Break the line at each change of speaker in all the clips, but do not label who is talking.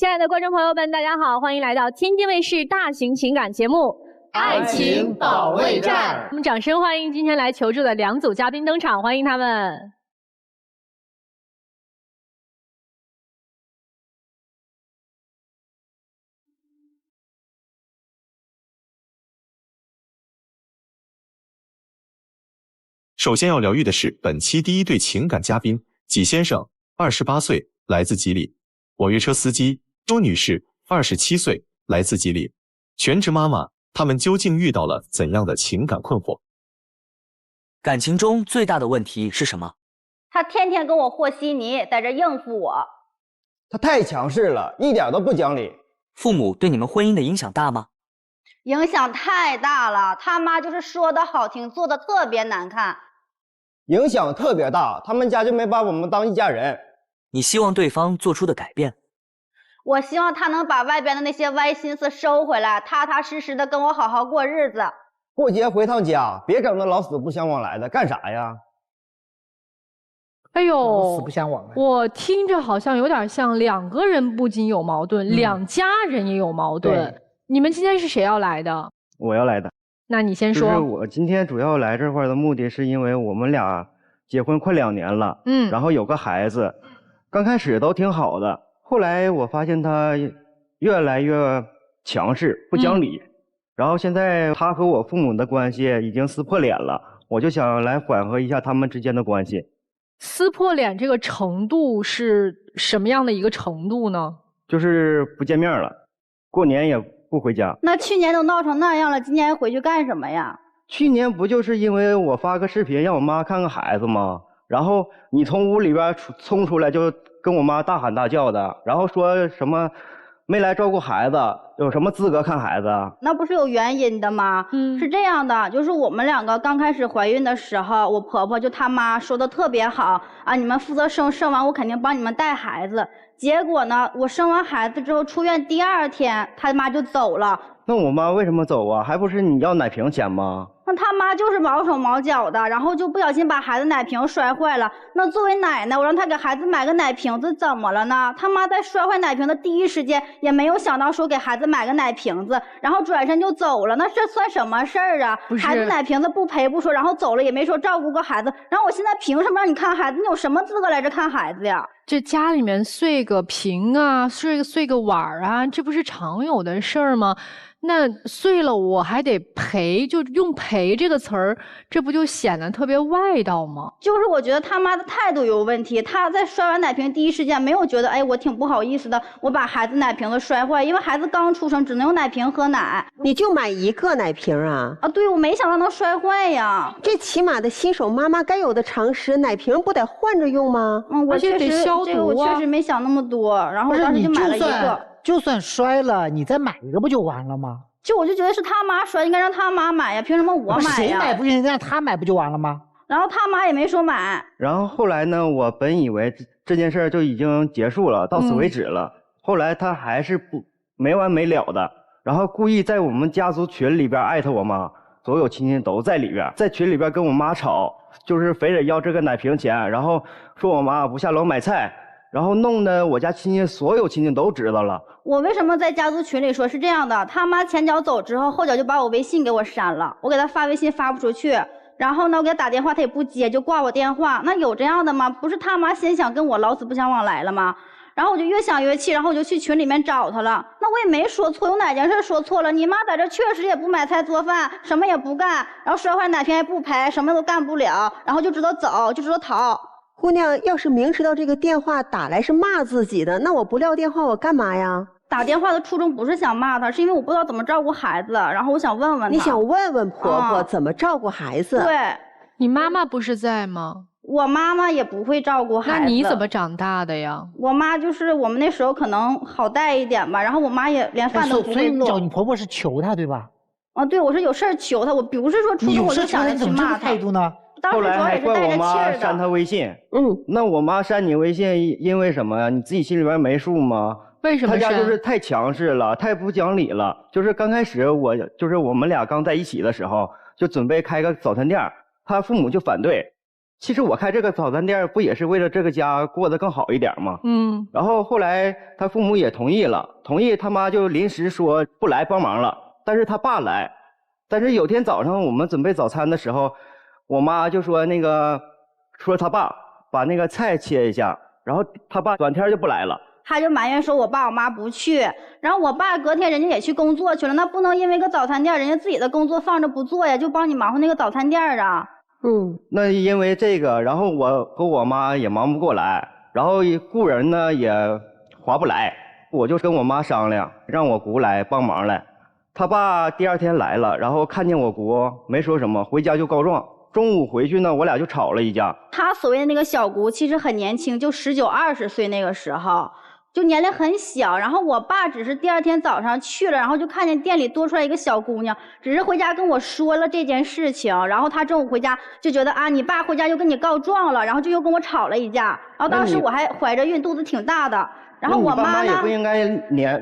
亲爱的观众朋友们，大家好，欢迎来到天津卫视大型情感节目《
爱情保卫战》。
我们掌声欢迎今天来求助的两组嘉宾登场，欢迎他们。
首先要疗愈的是本期第一对情感嘉宾纪先生，28岁，来自吉林；网约车司机周女士，27岁，来自吉林。全职妈妈，他们究竟遇到了怎样的情感困惑？
感情中最大的问题是什么？
他天天跟我和稀泥，在这应付我。
他太强势了，一点都不讲理。
父母对你们婚姻的影响大吗？
影响太大了，他妈就是说的好听，做的特别难看。
影响特别大，他们家就没把我们当一家人。
你希望对方做出的改变？
我希望他能把外边的那些歪心思收回来，踏踏实实的跟我好好过日子。
过节回趟家，别整那老死不相往来的，干啥呀？
哎呦，
死不相往来。
我听着好像有点像两个人不仅有矛盾，两家人也有矛盾。你们今天是谁要来的？
我要来的。
那你先说。
就是我今天主要来这块的目的是因为我们俩结婚快2年了，然后有个孩子，刚开始都挺好的，后来我发现他越来越强势，不讲理，然后现在他和我父母的关系已经撕破脸了，我就想来缓和一下他们之间的关系。
撕破脸这个程度是什么样的一个程度呢？
就是不见面了，过年也不回家。
那去年都闹成那样了，今年回去干什么呀？
去年不就是因为我发个视频让我妈看看孩子吗？然后你从屋里边冲出来就跟我妈大喊大叫的，然后说什么没来照顾孩子，有什么资格看孩子？
那不是有原因的吗？是这样的，就是我们两个刚开始怀孕的时候，我婆婆就他妈说的特别好啊，你们负责生完我肯定帮你们带孩子。结果呢，我生完孩子之后出院第2天，他妈就走了。
那我妈为什么走啊？还不是你要奶瓶钱吗？
那他妈就是毛手毛脚的，然后就不小心把孩子奶瓶摔坏了。那作为奶奶，我让他给孩子买个奶瓶子，怎么了呢？他妈在摔坏奶瓶的第一时间也没有想到说给孩子买个奶瓶子，然后转身就走了。那这算什么事儿啊？孩子奶瓶子不赔不说，然后走了也没说照顾过孩子。然后我现在凭什么让你看孩子？你有什么资格来这看孩子呀？
这家里面碎个瓶啊，碎个碗啊，这不是常有的事儿吗？那碎了我还得赔，就用赔这个词儿，这不就显得特别外道吗？
就是我觉得他妈的态度有问题，他在摔完奶瓶第一时间没有觉得，哎，我挺不好意思的，我把孩子奶瓶子摔坏，因为孩子刚出生只能用奶瓶喝奶。
你就买一个奶瓶啊？
啊，对，我没想到能摔坏呀。
这起码的新手妈妈该有的常识，奶瓶不得换着用吗？
我确实
得消毒啊。
这个我确实没想那么多，然后我当时就买了一个。
就算摔了，你再买一个不就完了吗？
我就觉得是他妈摔，应该让他妈买呀，凭什么我买呀？
谁买不行，让他买不就完了吗？
然后他妈也没说买。
然后后来呢，我本以为这件事就已经结束了，到此为止了。后来他还是没完没了的，然后故意在我们家族群里边艾特我妈，所有亲戚都在里边，在群里边跟我妈吵，就是非得要这个奶瓶钱，然后说我妈不下楼买菜。然后弄得我家所有亲戚都知道了。
我为什么在家族群里说是这样的？他妈前脚走之后，后脚就把我微信给我删了。我给他发微信发不出去，然后呢，我给他打电话他也不接，就挂我电话。那有这样的吗？不是他妈先想跟我老死不相往来了吗？然后我就越想越气，然后我就去群里面找他了。那我也没说错，有哪件事说错了？你妈在这确实也不买菜做饭，什么也不干，然后摔坏奶瓶也不赔，什么都干不了，然后就知道走，就知道逃。
姑娘，要是明知道这个电话打来是骂自己的，那我不撂电话我干嘛呀？
打电话的初衷不是想骂他，是因为我不知道怎么照顾孩子，然后我想问问他。
你想问问婆婆怎么照顾孩子？
对。
你妈妈不是在吗？
我妈妈也不会照顾孩子。
那你怎么长大的呀？
我妈就是我们那时候可能好带一点吧，然后我妈也连饭都不会做。
所以你找你婆婆是求她对吧？
啊，对，我是有事儿求她，我不是说初中我就想着去骂她。
态度呢？
后来还怪我妈删她微信。那我妈删你微信因为什么呀？你自己心里边没数吗？
为什么？
她家就是太强势了，太不讲理了。就是刚开始我们俩刚在一起的时候，就准备开个早餐店，她父母就反对。其实我开这个早餐店不也是为了这个家过得更好一点吗？然后后来他父母也同意了，他妈就临时说不来帮忙了，但是他爸来。但是有天早上我们准备早餐的时候，我妈就说说他爸把那个菜切一下，然后他爸转天就不来了。
他就埋怨说我爸我妈不去，然后我爸隔天人家也去工作去了，那不能因为个早餐店人家自己的工作放着不做呀，就帮你忙活那个早餐店啊。
那因为这个，然后我和我妈也忙不过来，然后雇人呢也划不来，我就跟我妈商量，让我姑来帮忙来。他爸第二天来了，然后看见我姑没说什么，回家就告状。中午回去呢，我俩就吵了一架。
他所谓的那个小姑其实很年轻，就19、20岁那个时候。就年龄很小，然后我爸只是第二天早上去了，然后就看见店里多出来一个小姑娘，只是回家跟我说了这件事情，然后他中午回家就觉得啊，你爸回家又跟你告状了，然后就又跟我吵了一架，然后当时我还怀着孕，肚子挺大的，然后我妈呢，
你爸妈也不应该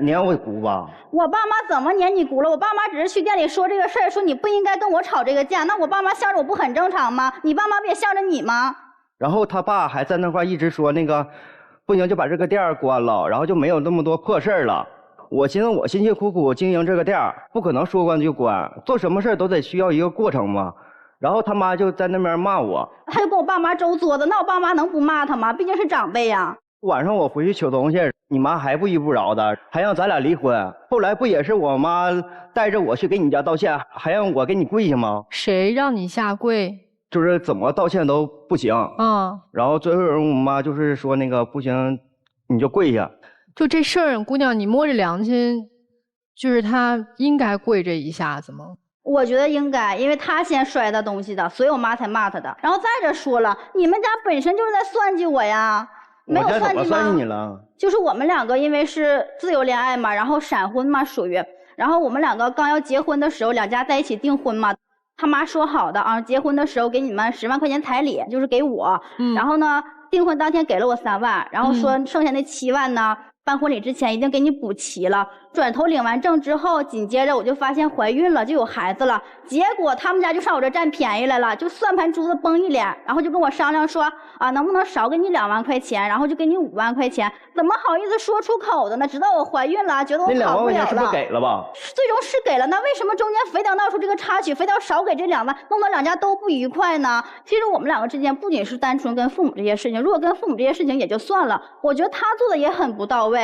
撵我姑吧？
我爸妈怎么撵你姑了？我爸妈只是去店里说这个事儿，说你不应该跟我吵这个架，那我爸妈向着我不很正常吗？你爸妈不也向着你吗？
然后他爸还在那块一直说不行就把这个店关了，然后就没有那么多破事儿了。我寻思我辛辛苦苦经营这个店，不可能说关就关，做什么事都得需要一个过程嘛。然后他妈就在那边骂我，
他就跟我爸妈周作的，那我爸妈能不骂他吗？毕竟是长辈呀。
晚上我回去取东西，你妈还不依不饶的，还让咱俩离婚。后来不也是我妈带着我去给你家道歉，还让我给你跪下吗？
谁让你下跪？
就是怎么道歉都不行。然后最后我妈就是说不行，你就跪下。
就这事儿，姑娘，你摸着良心，就是他应该跪这一下子吗？
我觉得应该，因为他先摔的东西的，所以我妈才骂他的。然后再者说了，你们家本身就是在算计我呀，没有算计吗？
我家怎么算计你了？
就是我们两个因为是自由恋爱嘛，然后闪婚嘛属于，然后我们两个刚要结婚的时候，两家在一起订婚嘛。他妈说好的啊，结婚的时候给你们10万块钱彩礼，就是给我。然后呢，订婚当天给了我3万，然后说剩下那7万呢，办婚礼之前一定给你补齐了。转头领完证之后，紧接着我就发现怀孕了，就有孩子了。结果他们家就上我这占便宜来了，就算盘珠子崩一脸，然后就跟我商量说啊，能不能少给你2万块钱，然后就给你5万块钱。怎么好意思说出口的呢？知道我怀孕了，觉得我跑不了了。
那2万块钱是不是给了吧？
最终是给了，那为什么中间非得闹出这个插曲，非得少给这2万，弄得两家都不愉快呢？其实我们两个之间不仅是单纯跟父母这些事情，如果跟父母这些事情也就算了，我觉得他做的也很不到位。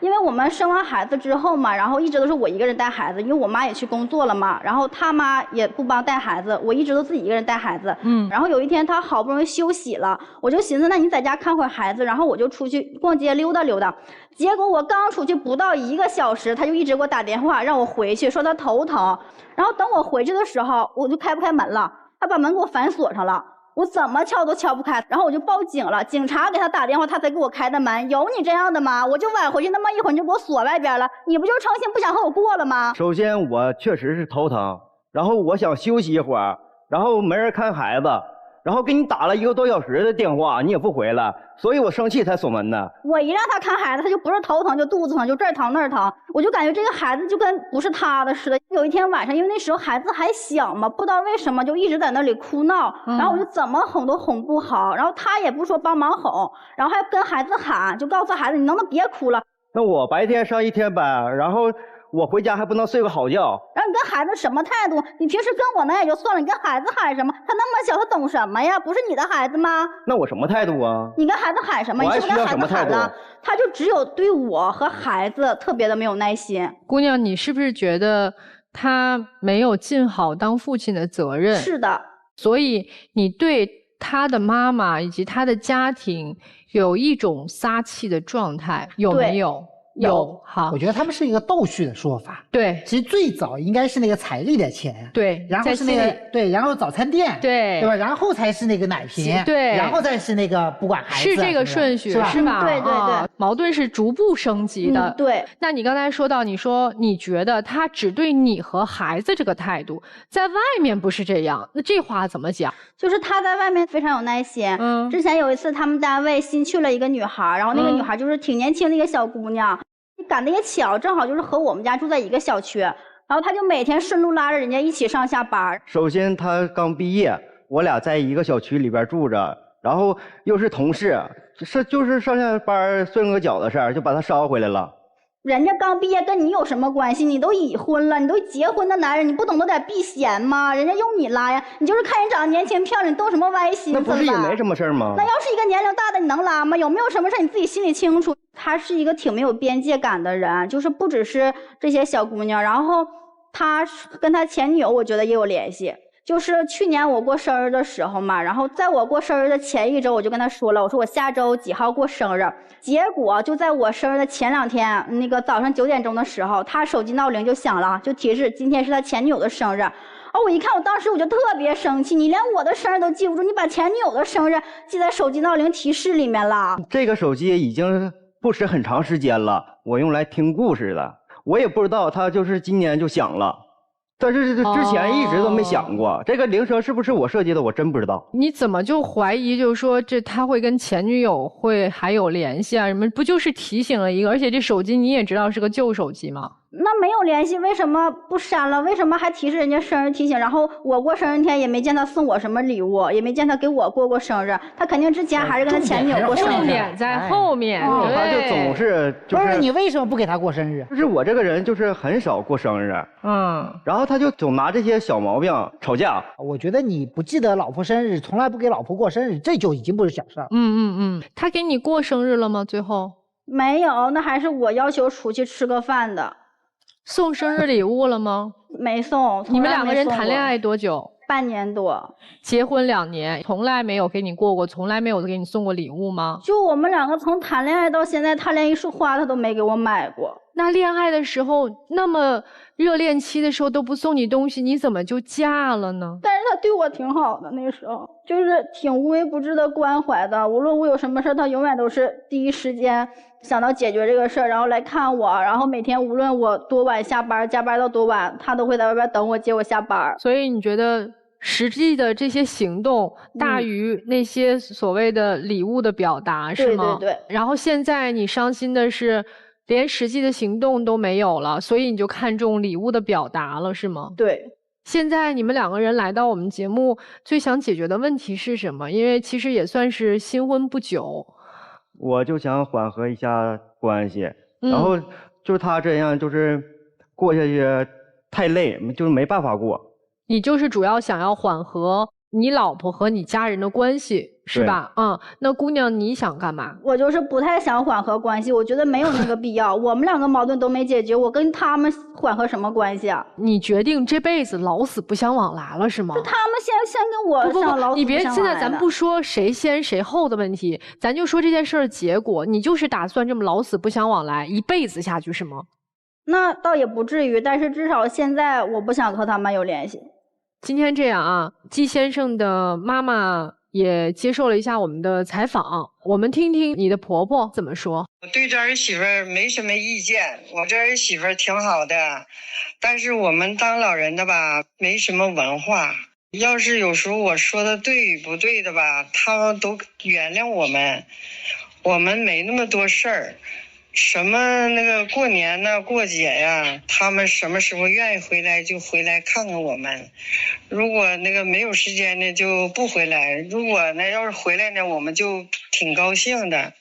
因为我们生完孩子之后嘛，然后一直都是我一个人带孩子，因为我妈也去工作了嘛，然后他妈也不帮带孩子，我一直都自己一个人带孩子。然后有一天他好不容易休息了，我就寻思那你在家看会儿孩子，然后我就出去逛街溜达溜达。结果我刚出去不到1个小时，他就一直给我打电话让我回去，说他头疼。然后等我回去的时候，我就开不开门了，他把门给我反锁上了，我怎么敲都敲不开，然后我就报警了，警察给他打电话，他才给我开的门。有你这样的吗？我就晚回去那么一会儿你就给我锁外边了，你不就诚心不想和我过了吗？
首先我确实是头疼，然后我想休息一会儿，然后没人看孩子，然后给你打了1个多小时的电话，你也不回来，所以我生气才锁门的。
我一让他看孩子，他就不是头疼就肚子疼，就这儿疼那儿疼，我就感觉这个孩子就跟不是他的似的。有一天晚上，因为那时候孩子还小嘛，不知道为什么就一直在那里哭闹，然后我就怎么哄都哄不好，然后他也不说帮忙哄，然后还跟孩子喊，就告诉孩子你能不能别哭了。
那我白天上1天班，然后我回家还不能睡个好觉。
然后你跟孩子什么态度？你平时跟我那也就算了，你跟孩子喊什么？他那么小，他懂什么呀？不是你的孩子吗？
那我什么态度啊？
你跟孩子喊什么？你是不是跟孩子喊了？他就只有对我和孩子特别的没有耐心。
姑娘，你是不是觉得他没有尽好当父亲的责任？
是的。
所以你对他的妈妈以及他的家庭有一种撒气的状态，有没有？有。好，
我觉得他们是一个倒叙的说法。
对，
其实最早应该是那个彩礼的钱，
对，
然后是那个对，然后早餐店，
对，
对吧？然后才是那个奶瓶，
对，
然后再是那个不管孩子，
是这个顺序，是吧？
对对对，
矛盾是逐步升级的。
对。
那你刚才说到，你说你觉得他只对你和孩子这个态度，在外面不是这样，那这话怎么讲？
就是他在外面非常有耐心。之前有一次他们单位新去了一个女孩，然后那个女孩就是挺年轻的一个小姑娘。赶得也巧，正好就是和我们家住在一个小区，然后他就每天顺路拉着人家一起上下班。
首先他刚毕业，我俩在一个小区里边住着，然后又是同事，就是上下班顺个脚的事儿，就把他捎回来了。
人家刚毕业跟你有什么关系？你都已婚了，你都结婚的男人，你不懂得点避嫌吗？人家用你拉呀，你就是看人长得年轻漂亮，你动什么歪心思了？
那不是也没什么事儿吗？
那要是一个年龄大的，你能拉吗？有没有什么事你自己心里清楚。他是一个挺没有边界感的人，就是不只是这些小姑娘，然后他跟他前女友，我觉得也有联系。就是去年我过生日的时候嘛，然后在我过生日的前一周，我就跟他说了，我说我下周几号过生日。结果就在我生日的前2天，那个早上9点钟的时候，他手机闹铃就响了，就提示今天是他前女友的生日。我一看，我当时我就特别生气，你连我的生日都记不住，你把前女友的生日记在手机闹铃提示里面了。
这个手机已经不使很长时间了，我用来听故事的，我也不知道他就是今年就响了。但是之前一直都没想过，这个铃声是不是我设计的，我真不知道。
你怎么就怀疑，就是说他会跟前女友还有联系啊？什么不就是提醒了一个？而且这手机你也知道是个旧手机吗？
那没有联系，为什么不删了？为什么还提示人家生日提醒？然后我过生日天也没见他送我什么礼物，也没见他给我过生日。他肯定之前还是跟他前女友过生日。
重点在后面，
他就总是
不是你为什么不给他过生日？
就是我这个人就是很少过生日，然后他就总拿这些小毛病吵架。
我觉得你不记得老婆生日，从来不给老婆过生日，这就已经不是小事儿。
他给你过生日了吗？最后
没有，那还是我要求出去吃个饭的。
送生日礼物了吗？
没送。
你们2个人谈恋爱多久？
半年多。
结婚2年，从来没有给你过，从来没有给你送过礼物吗？
就我们2个从谈恋爱到现在，他连一束花他都没给我买过。
那恋爱的时候，那么热恋期的时候都不送你东西，你怎么就嫁了呢？
但是他对我挺好的，那时候就是挺无微不至的关怀的，无论我有什么事他永远都是第一时间想到解决这个事儿，然后来看我，然后每天无论我多晚下班，加班到多晚，他都会在外边等我，接我下班。
所以你觉得实际的这些行动大于那些所谓的礼物的表达，是吗？
对。
然后现在你伤心的是连实际的行动都没有了，所以你就看重礼物的表达了，是吗？
对。
现在你们2个人来到我们节目，最想解决的问题是什么？因为其实也算是新婚不久。
我就想缓和一下关系，然后就是他这样就是过下去太累，就是没办法过。
你就是主要想要缓和你老婆和你家人的关系，是吧？那姑娘你想干嘛？
我就是不太想缓和关系，我觉得没有那个必要。我们2个矛盾都没解决，我跟他们缓和什么关系啊？
你决定这辈子老死不相往来了是吗？
就他们先跟我想老死不相往来的。
你别现在咱不说谁先谁后的问题，咱就说这件事儿结果，你就是打算这么老死不相往来一辈子下去是吗？
那倒也不至于，但是至少现在我不想和他们有联系。
今天这样啊，季先生的妈妈也接受了一下我们的采访，我们听听你的婆婆怎么说。
我对这儿媳妇没什么意见，我这儿媳妇挺好的，但是我们当老人的吧，没什么文化。要是有时候我说的对与不对的吧，他们都原谅我们，我们没那么多事儿。什么那个过年呢过节呀，他们什么时候愿意回来就回来看看我们，如果那个没有时间呢就不回来，如果呢要是回来呢我们就挺高兴的。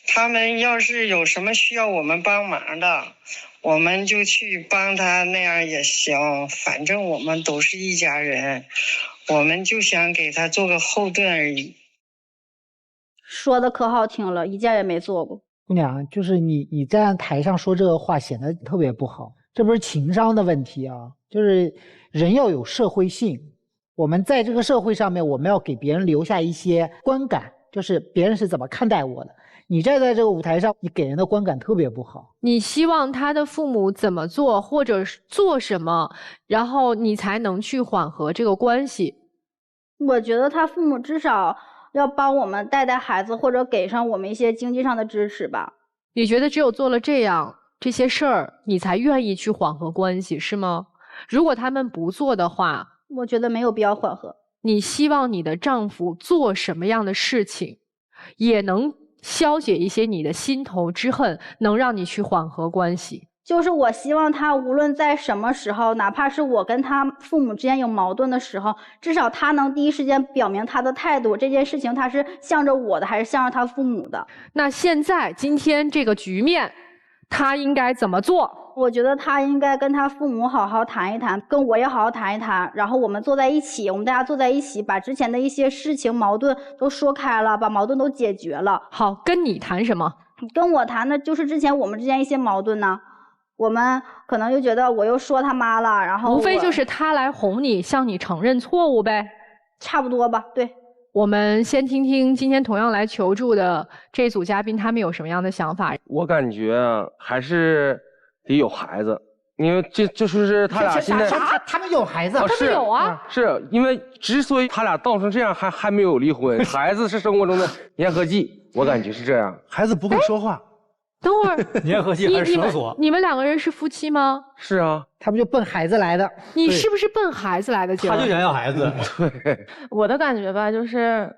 他们要是有什么需要我们帮忙的，我们就去帮他，那样也行，反正我们都是一家人，我们就想给他做个后盾而已。
说的可好听了，一件也没做过。
姑娘，就是你在台上说这个话显得特别不好，这不是情商的问题啊，就是人要有社会性。我们在这个社会上面，我们要给别人留下一些观感，就是别人是怎么看待我的。你站在这个舞台上，你给人的观感特别不好。
你希望他的父母怎么做，或者做什么，然后你才能去缓和这个关系。
我觉得他父母至少要帮我们带孩子，或者给上我们一些经济上的支持吧。
你觉得只有做了这些事儿，你才愿意去缓和关系，是吗？如果他们不做的话，
我觉得没有必要缓和。
你希望你的丈夫做什么样的事情，也能消解一些你的心头之恨，能让你去缓和关系？
就是我希望他无论在什么时候，哪怕是我跟他父母之间有矛盾的时候，至少他能第一时间表明他的态度，这件事情他是向着我的还是向着他父母的。
那现在今天这个局面，他应该怎么做？
我觉得他应该跟他父母好好谈一谈，跟我也好好谈一谈，然后我们坐在一起，我们大家坐在一起，把之前的一些事情矛盾都说开了，把矛盾都解决了。
好，跟你谈什么？
跟我谈的就是之前我们之间一些矛盾呢。我们可能就觉得我又说他妈了，然后
无非就是他来哄你，向你承认错误呗，
差不多吧。对，
我们先听听今天同样来求助的这组嘉宾，他们有什么样的想法？
我感觉还是得有孩子，因为这说是他俩现在
他们有孩子，
他们有啊，
是因为之所以他俩闹成这样还没有离婚，孩子是生活中的粘合剂，我感觉是这样。
孩子不会说话。
等会儿，
粘合剂还是绳索？
你们2个人是夫妻吗？
是啊，
他们就奔孩子来的。
你是不是奔孩子来的？
他就想要孩子。
对，
我的感觉吧，就是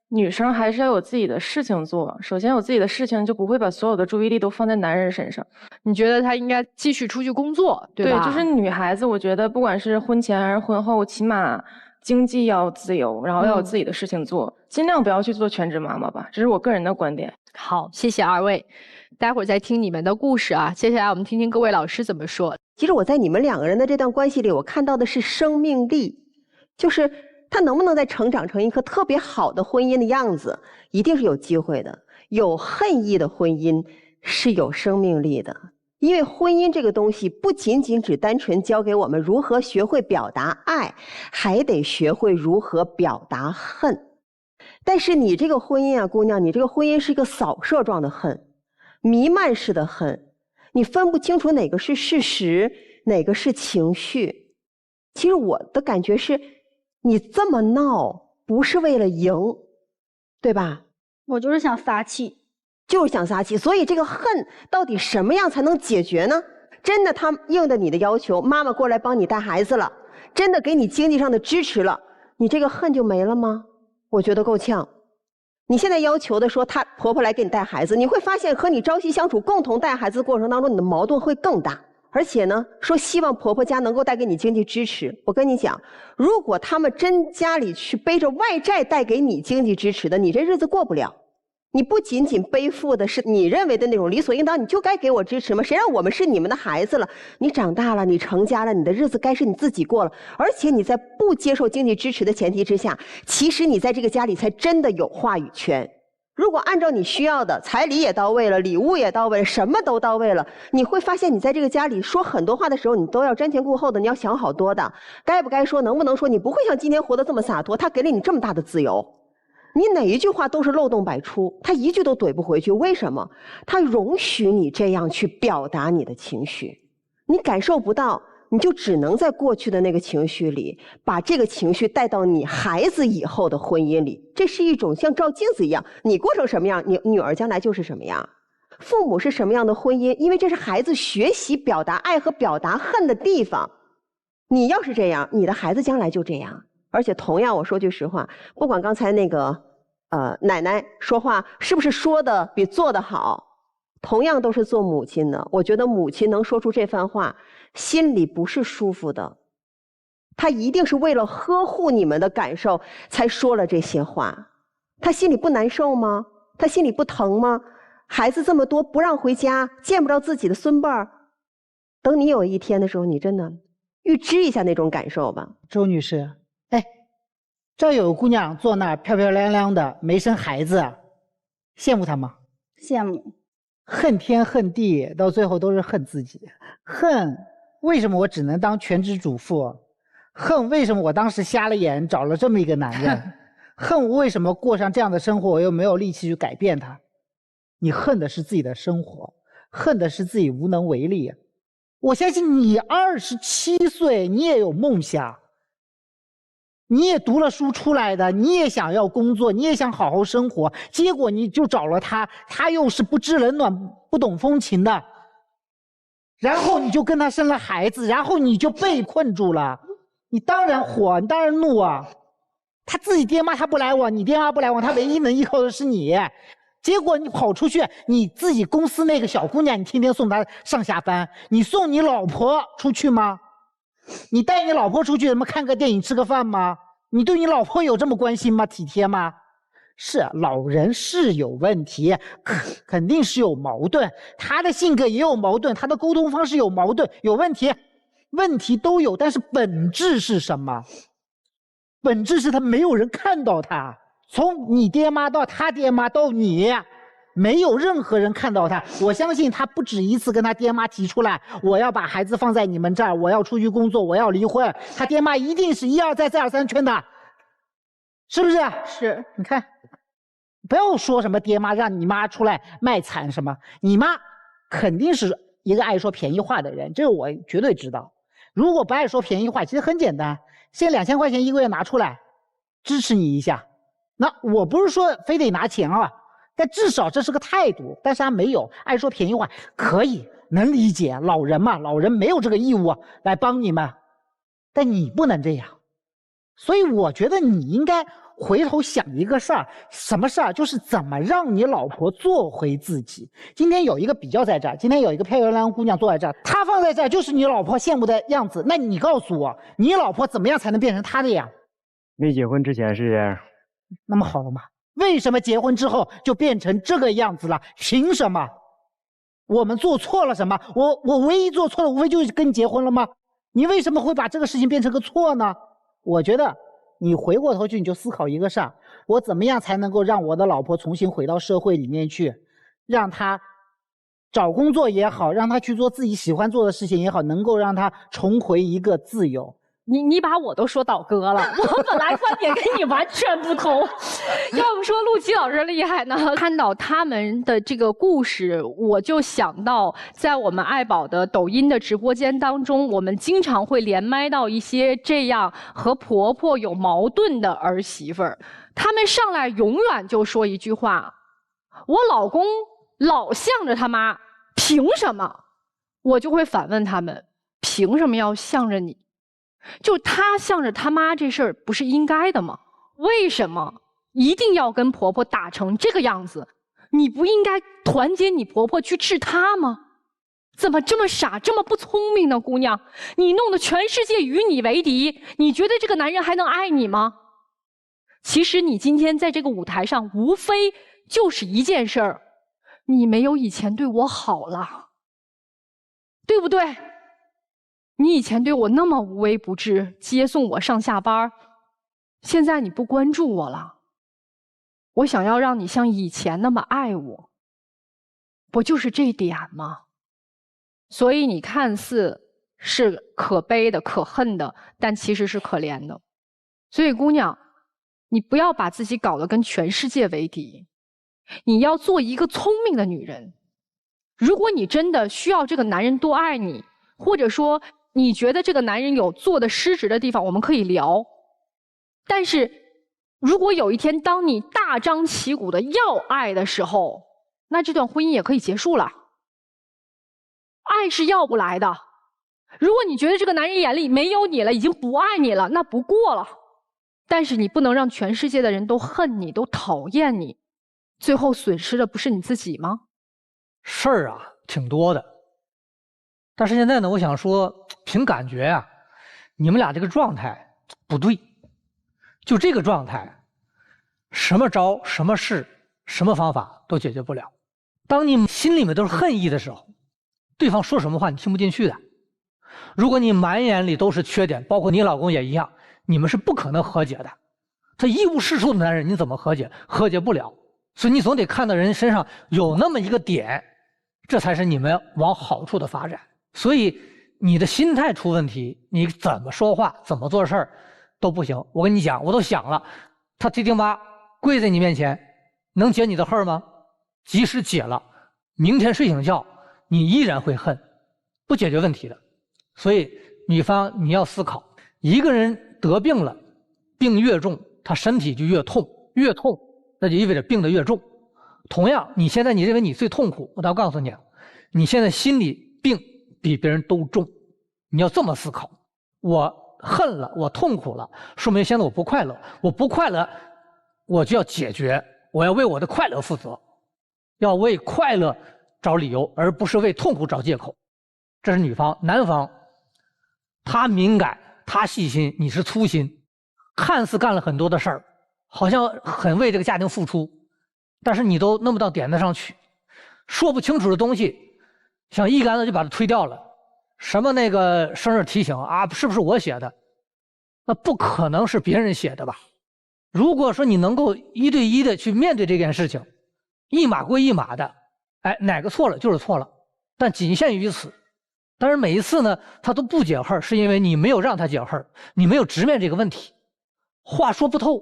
女生还是要有自己的事情做。首先有自己的事情，就不会把所有的注意力都放在男人身上。
你觉得她应该继续出去工作，对吧？
对，就是女孩子，我觉得不管是婚前还是婚后，起码经济要自由，然后要有自己的事情做，尽量不要去做全职妈妈吧，这是我个人的观点。
好，谢谢2位。待会儿再听你们的故事啊，接下来我们听听各位老师怎么说。
其实我在你们2个人的这段关系里，我看到的是生命力，就是他能不能再成长成一个特别好的婚姻的样子，一定是有机会的。有恨意的婚姻是有生命力的，因为婚姻这个东西不仅仅只单纯教给我们如何学会表达爱，还得学会如何表达恨。但是你这个婚姻啊，姑娘，你这个婚姻是一个扫射状的恨，弥漫式的恨，你分不清楚哪个是事实，哪个是情绪。其实我的感觉是，你这么闹不是为了赢，对吧？
我就是想撒气，
就是想撒气。所以这个恨到底什么样才能解决呢？真的他应的你的要求，妈妈过来帮你带孩子了，真的给你经济上的支持了，你这个恨就没了吗？我觉得够呛。你现在要求的说她婆婆来给你带孩子，你会发现和你朝夕相处共同带孩子的过程当中，你的矛盾会更大。而且呢，说希望婆婆家能够带给你经济支持，我跟你讲，如果他们真家里去背着外债带给你经济支持的，你这日子过不了。你不仅仅背负的是你认为的那种理所应当，你就该给我支持吗？谁让我们是你们的孩子了？你长大了，你成家了，你的日子该是你自己过了。而且你在不接受经济支持的前提之下，其实你在这个家里才真的有话语权。如果按照你需要的，彩礼也到位了，礼物也到位了，什么都到位了，你会发现你在这个家里说很多话的时候，你都要瞻前顾后的，你要想好多的，该不该说，能不能说，你不会像今天活得这么洒脱。他给了你这么大的自由，你哪一句话都是漏洞百出，他一句都怼不回去。为什么？他容许你这样去表达你的情绪，你感受不到，你就只能在过去的那个情绪里，把这个情绪带到你孩子以后的婚姻里。这是一种像照镜子一样，你过成什么样，你女儿将来就是什么样。父母是什么样的婚姻，因为这是孩子学习表达爱和表达恨的地方。你要是这样，你的孩子将来就这样。而且同样，我说句实话，不管刚才那个奶奶说话是不是说的比做的好，同样都是做母亲的，我觉得母亲能说出这番话，心里不是舒服的。她一定是为了呵护你们的感受才说了这些话。她心里不难受吗？她心里不疼吗？孩子这么多，不让回家，见不着自己的孙辈儿，等你有一天的时候，你真的预知一下那种感受吧。
周女士，哎，这有个姑娘坐那儿漂漂亮亮的，没生孩子，羡慕她吗？
羡慕。
恨天恨地，到最后都是恨自己。恨为什么我只能当全职主妇？恨为什么我当时瞎了眼找了这么一个男人？恨为什么过上这样的生活，我又没有力气去改变它？你恨的是自己的生活，恨的是自己无能为力。我相信你27岁，你也有梦想，你也读了书出来的，你也想要工作，你也想好好生活，结果你就找了他，他又是不知冷暖不懂风情的，然后你就跟他生了孩子，然后你就被困住了，你当然火，你当然怒啊。他自己爹妈他不来往，你爹妈不来往，他唯一能依靠的是你，结果你跑出去，你自己公司那个小姑娘，你天天送她上下班，你送你老婆出去吗？你带你老婆出去，什么看个电影、吃个饭吗？你对你老婆有这么关心吗？体贴吗？是，老人是有问题，肯定是有矛盾，他的性格也有矛盾，他的沟通方式有矛盾，有问题，问题都有，但是本质是什么？本质是他没有人看到他，从你爹妈到他爹妈到你，没有任何人看到他。我相信他不止一次跟他爹妈提出来，我要把孩子放在你们这儿，我要出去工作，我要离婚。他爹妈一定是一而再再而三劝他，是不是？
是。
你看，不要说什么爹妈让你妈出来卖惨什么，你妈肯定是一个爱说便宜话的人，这个我绝对知道。如果不爱说便宜话，其实很简单，先2000块钱一个月拿出来，支持你一下。那我不是说非得拿钱啊，但至少这是个态度。但是他没有，爱说便宜话，可以能理解，老人嘛，老人没有这个义务来帮你们，但你不能这样。所以我觉得你应该回头想一个事儿，什么事儿？就是怎么让你老婆做回自己。今天有一个比较在这儿，今天有一个漂亮姑娘坐在这儿，她放在这儿就是你老婆羡慕的样子。那你告诉我，你老婆怎么样才能变成她的样？
没结婚之前是这样。
那么好了嘛？为什么结婚之后就变成这个样子了？凭什么？我们做错了什么？我唯一做错的无非就是跟你结婚了吗？你为什么会把这个事情变成个错呢？我觉得你回过头去你就思考一个事儿，我怎么样才能够让我的老婆重新回到社会里面去，让她找工作也好，让她去做自己喜欢做的事情也好，能够让她重回一个自由。
你把我都说倒戈了，我本来观点跟你完全不同。要不说陆琪老师厉害呢？看到他们的这个故事，我就想到在我们爱宝的抖音的直播间当中，我们经常会连麦到一些这样和婆婆有矛盾的儿媳妇儿，他们上来永远就说一句话：我老公老向着他妈，凭什么？我就会反问他们：凭什么要向着你？就他向着他妈这事儿不是应该的吗？为什么一定要跟婆婆打成这个样子？你不应该团结你婆婆去治她吗？怎么这么傻，这么不聪明呢？姑娘，你弄得全世界与你为敌，你觉得这个男人还能爱你吗？其实你今天在这个舞台上，无非就是一件事儿，你没有以前对我好了，对不对？你以前对我那么无微不至，接送我上下班，现在你不关注我了。我想要让你像以前那么爱我，不就是这点吗？所以你看似是可悲的、可恨的，但其实是可怜的。所以姑娘，你不要把自己搞得跟全世界为敌，你要做一个聪明的女人。如果你真的需要这个男人多爱你，或者说你觉得这个男人有做的失职的地方，我们可以聊。但是如果有一天当你大张旗鼓的要爱的时候，那这段婚姻也可以结束了。爱是要不来的。如果你觉得这个男人眼里没有你了，已经不爱你了，那不过了。但是你不能让全世界的人都恨你，都讨厌你，最后损失的不是你自己吗？
事儿啊挺多的，但是现在呢，我想说，凭感觉啊，你们俩这个状态不对，就这个状态，什么招、什么事、什么方法都解决不了。当你心里面都是恨意的时候，对方说什么话你听不进去的。如果你满眼里都是缺点，包括你老公也一样，你们是不可能和解的。他一无是处的男人，你怎么和解？和解不了。所以你总得看到人身上有那么一个点，这才是你们往好处的发展。所以你的心态出问题，你怎么说话、怎么做事儿都不行。我跟你讲，我都想了，他提丁吧跪在你面前，能解你的恨吗？即使解了，明天睡醒觉，你依然会恨，不解决问题的。所以女方你要思考，一个人得病了，病越重，他身体就越痛，越痛那就意味着病得越重。同样，你现在你认为你最痛苦，我倒告诉你，你现在心里病比别人都重，你要这么思考。我恨了，我痛苦了，说明现在我不快乐，我不快乐，我就要解决，我要为我的快乐负责。要为快乐找理由，而不是为痛苦找借口。这是女方。男方，他敏感，他细心，你是粗心，看似干了很多的事儿，好像很为这个家庭付出，但是你都弄不到点子上去，说不清楚的东西，想一竿子就把它推掉了。什么那个生日提醒啊，是不是我写的？那不可能是别人写的吧？如果说你能够一对一的去面对这件事情，一码归一码的，哎，哪个错了就是错了，但仅限于此。但是每一次呢，他都不解恨，是因为你没有让他解恨，你没有直面这个问题，话说不透，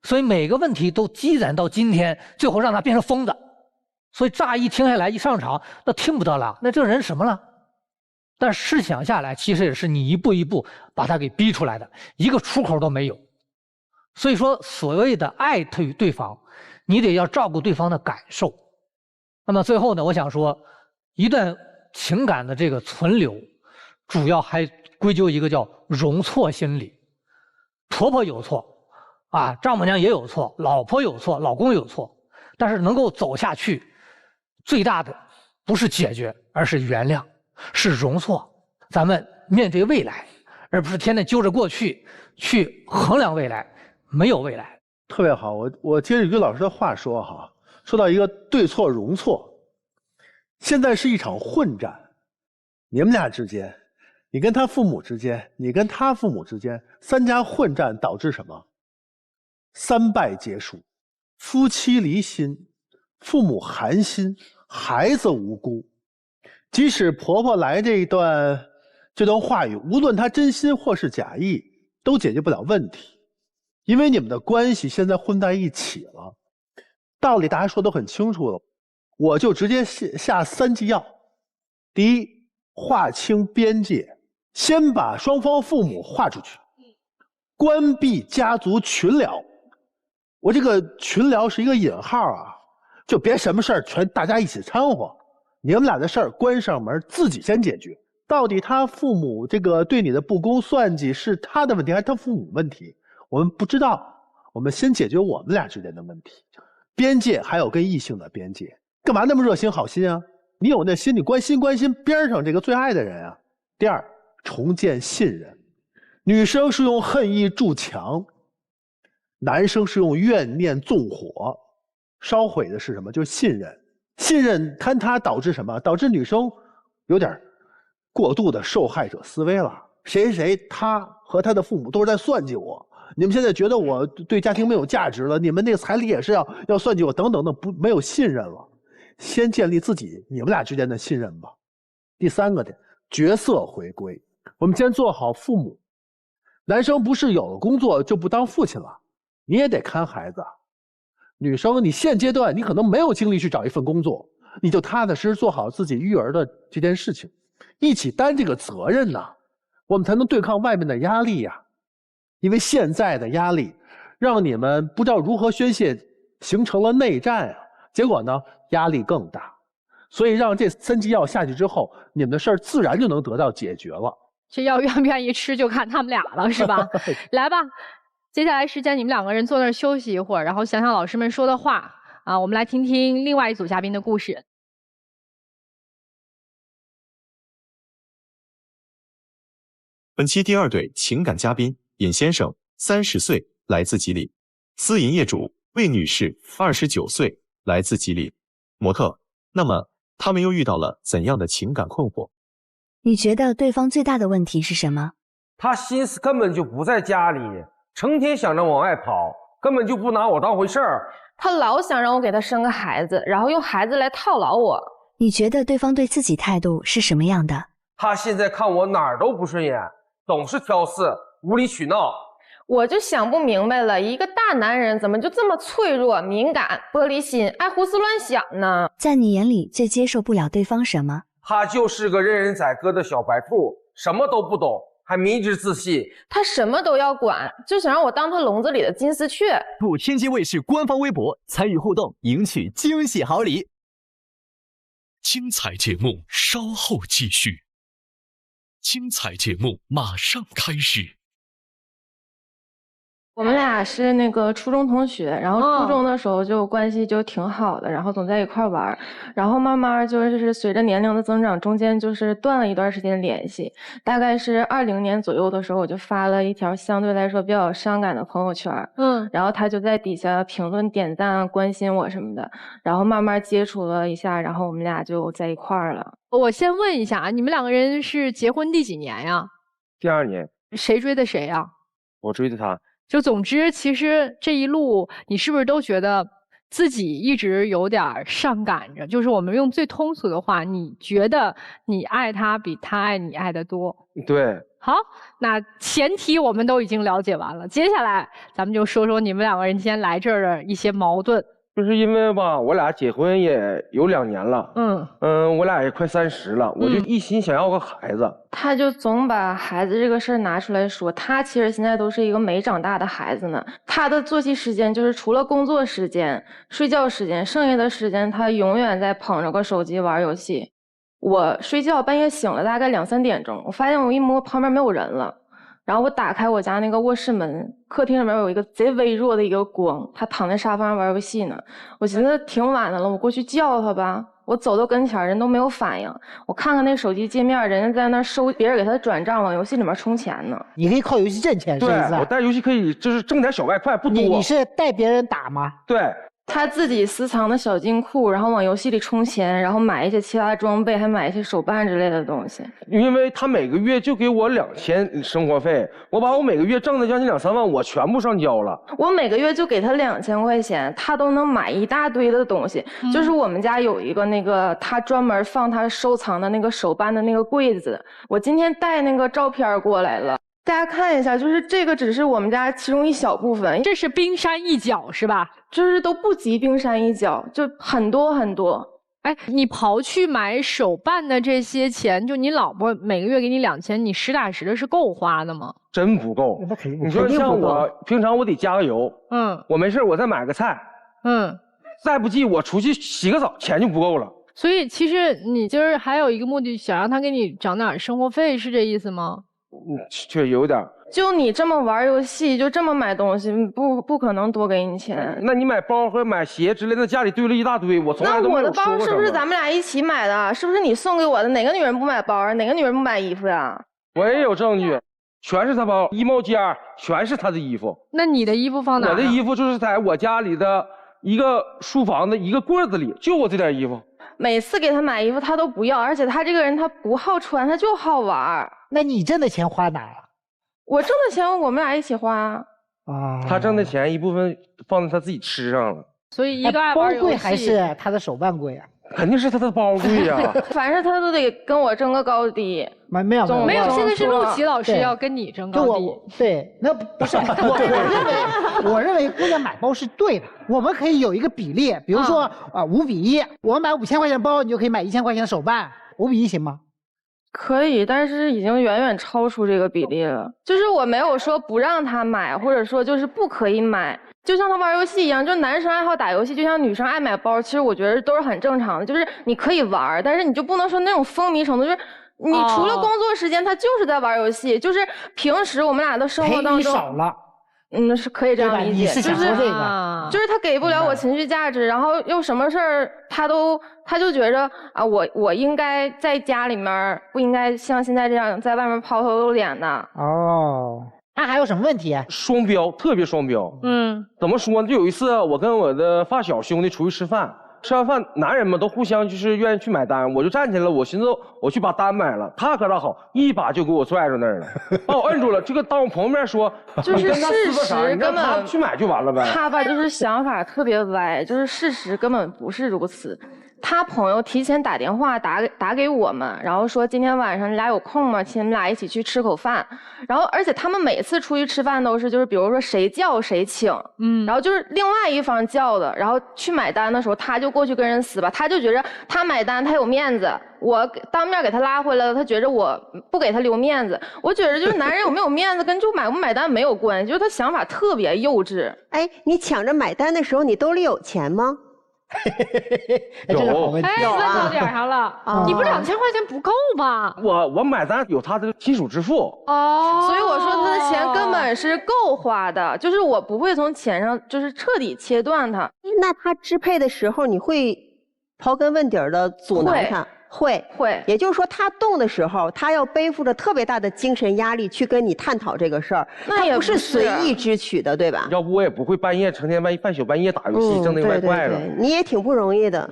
所以每个问题都积攒到今天，最后让他变成疯子。所以乍一听下来，一上场那听不得了，那这个人什么了？但试想下来，其实也是你一步一步把他给逼出来的，一个出口都没有。所以说，所谓的爱对方，你得要照顾对方的感受。那么最后呢，我想说，一段情感的这个存留，主要还归咎一个叫容错心理。婆婆有错啊，丈母娘也有错，老婆有错，老公有错，但是能够走下去，最大的不是解决，而是原谅。是容错，咱们面对未来，而不是天天揪着过去去衡量未来，没有未来。
特别好，我接着于老师的话说哈，说到一个对错容错，现在是一场混战，你们俩之间，你跟他父母之间，你跟他父母之间，三家混战导致什么？3败皆数，夫妻离心，父母寒心，孩子无辜。即使婆婆来这段话语，无论她真心或是假意，都解决不了问题，因为你们的关系现在混在一起了。道理大家说得很清楚了，我就直接下3剂药。第一，划清边界，先把双方父母划出去，关闭家族群聊。我这个群聊是一个引号啊，就别什么事儿全大家一起掺和。你们俩的事儿关上门，自己先解决。到底他父母这个对你的不公算计是他的问题还是他父母问题？我们不知道，我们先解决我们俩之间的问题。边界还有跟异性的边界，干嘛那么热心好心啊？你有那心，你关心边上这个最爱的人啊。第二，重建信任。女生是用恨意筑墙，男生是用怨念纵火。烧毁的是什么？就是信任。信任坍塌导致什么？导致女生有点过度的受害者思维了。谁他和他的父母都是在算计我，你们现在觉得我对家庭没有价值了，你们那个彩礼也是要算计我，等等的，没有信任了。先建立你们俩之间的信任吧。第3个点，角色回归。我们先做好父母。男生不是有了工作就不当父亲了，你也得看孩子。女生，你现阶段你可能没有精力去找一份工作，你就踏踏实实做好自己育儿的这件事情，一起担这个责任呢，我们才能对抗外面的压力呀。因为现在的压力让你们不知道如何宣泄，形成了内战啊，结果呢压力更大。所以让这3剂药下去之后，你们的事儿自然就能得到解决了。
这药愿不愿意吃就看他们俩了，是吧？来吧。接下来时间，你们2个人坐那儿休息一会儿，然后想想老师们说的话啊。我们来听听另外一组嘉宾的故事。
本期第2对情感嘉宾尹先生，30岁，来自吉林；私营业主魏女士，29岁，来自吉林，模特。那么他们又遇到了怎样的情感困惑？
你觉得对方最大的问题是什么？
他心思根本就不在家里，成天想着往外跑，根本就不拿我当回事儿。
他老想让我给他生个孩子，然后用孩子来套牢我。
你觉得对方对自己态度是什么样的？
他现在看我哪儿都不顺眼，总是挑事，无理取闹。
我就想不明白了，一个大男人怎么就这么脆弱、敏感、玻璃心，爱胡思乱想呢？
在你眼里最接受不了对方什么？
他就是个任人宰割的小白兔，什么都不懂，还迷之自信。
他什么都要管，就想让我当他笼子里的金丝雀。
入天津卫视官方微博参与互动，赢取惊喜好礼。
精彩节目稍后继续，精彩节目马上开始。
我们俩是那个初中同学，然后初中的时候就关系就挺好的，然后总在一块玩，然后慢慢就是随着年龄的增长，中间就是断了一段时间联系。大概是20年左右的时候，我就发了一条相对来说比较伤感的朋友圈，然后他就在底下评论、点赞、关心我什么的，然后慢慢接触了一下，然后我们俩就在一块儿了。
我先问一下啊，你们两个人是结婚第几年呀？
第2年。
谁追的谁呀？
我追的他。
就总之，其实这一路你是不是都觉得自己一直有点上赶着？就是我们用最通俗的话，你觉得你爱他比他爱你爱得多？
对。
好，那前提我们都已经了解完了，接下来咱们就说说你们两个人今天来这儿的一些矛盾。
就是因为吧，我俩结婚也有2年了，我俩也快30了，我就一心想要个孩子。
他就总把孩子这个事儿拿出来说，他其实现在都是一个没长大的孩子呢。他的作息时间就是除了工作时间、睡觉时间，剩下的时间他永远在捧着个手机玩游戏。我睡觉半夜醒了，大概2、3点钟，我发现我一摸旁边没有人了。然后我打开我家那个卧室门，客厅里面有一个贼微弱的一个光，他躺在沙发上玩游戏呢。我寻思挺晚的了，我过去叫他吧。我走到跟前，人都没有反应。我看看那手机界面，人家在那收别人给他的转账，往游戏里面充钱呢。
你可以靠游戏挣钱，是不是？
对，我带游戏可以就是挣点小外快，不多。
你是带别人打吗？
对。
他自己私藏的小金库，然后往游戏里充钱，然后买一些其他的装备，还买一些手办之类的东西。
因为他每个月就给我2000生活费，我把我每个月挣的将近2、3万，我全部上交了。
我每个月就给他2000块钱，他都能买一大堆的东西。就是我们家有一个那个他专门放他收藏的那个手办的那个柜子，我今天带那个照片过来了。大家看一下，就是这个只是我们家其中一小部分，
这是冰山一角是吧？
就是都不及冰山一角，就很多很多。
哎，你刨去买手办的这些钱，就你老婆每个月给你2000，你实打实的是够花的吗？
真不够。你说像我平常我得加个油，我没事我再买个菜，再不济我出去洗个澡，钱就不够了。
所以其实你今儿还有一个目的，想让他给你涨点生活费，是这意思吗？
确有点。
就你这么玩游戏，就这么买东西，不可能多给你钱。
那你买包和买鞋之类的，家里堆了一大堆，我从来都没有说过。
那我的包是不是咱们俩一起买的？是不是你送给我的？哪个女人不买包？哪个女人不买衣服呀？
我也有证据，全是他包，衣帽间全是他的衣服。
那你的衣服放哪？
我的衣服就是在我家里的一个书房的一个柜子里，就我这点衣服。
每次给他买衣服他都不要，而且他这个人他不好穿，他就好玩。
那你挣的钱花哪了？
我挣的钱我们俩一起花啊。
他挣的钱一部分放在他自己吃上了。
所以一个爱玩游戏，
包贵还是他的手办贵啊？
肯定是他的包贵呀。
反正他都得跟我争个高低。
没有，
现在是陆琪老师要跟你争高低。
对，那不是我认为姑娘买包是对的。我们可以有一个比例，比如说5比1，我买5000块钱包，你就可以买1000块钱的手办，5比1行吗？
可以，但是已经远远超出这个比例了。就是我没有说不让他买，或者说就是不可以买。就像他玩游戏一样，就男生爱好打游戏，就像女生爱买包，其实我觉得都是很正常的。就是你可以玩，但是你就不能说那种风靡程度，就是你除了工作时间，他就是在玩游戏。就是平时我们俩的生活当中
少了。
是可以这样理解，就是他给不了我情绪价值，然后又什么事儿他就觉着啊，我应该在家里面，不应该像现在这样在外面抛头露脸的。
哦，那还有什么问题啊？
双标，特别双标。怎么说呢？就有一次我跟我的发小兄弟出去吃饭。吃完饭，男人们都互相就是愿意去买单，我就站起来了，我寻思我去把单买了，他可倒好，一把就给我拽着那儿了，把我摁住了。这个当我旁边说，
就是事实根本
他去买就完了呗。
他吧就是想法特别歪，就是事实根本不是如此。他朋友提前打电话打给我们，然后说今天晚上你俩有空吗？请你们俩一起去吃口饭。然后而且他们每次出去吃饭都是就是比如说谁叫谁请，然后就是另外一方叫的，然后去买单的时候他就过去跟人死吧，他就觉着他买单他有面子，我当面给他拉回来了，他觉着我不给他留面子。我觉得就是男人有没有面子跟就买不买单没有关系，就是他想法特别幼稚。
哎，你抢着买单的时候你兜里有钱吗？
这是好问题。
哎，问到点上了，你不2000块钱不够吗？
我买单有他的亲属支付
哦，所以我说他的钱根本是够花的，就是我不会从钱上就是彻底切断他。
那他支配的时候，你会刨根问底儿的阻拦他？会，也就是说，他动的时候，他要背负着特别大的精神压力去跟你探讨这个事儿，他不是随意支取的，对吧？
要不我也不会半夜成天半宿半夜打游戏，挣那外快了。
你也挺不容易的，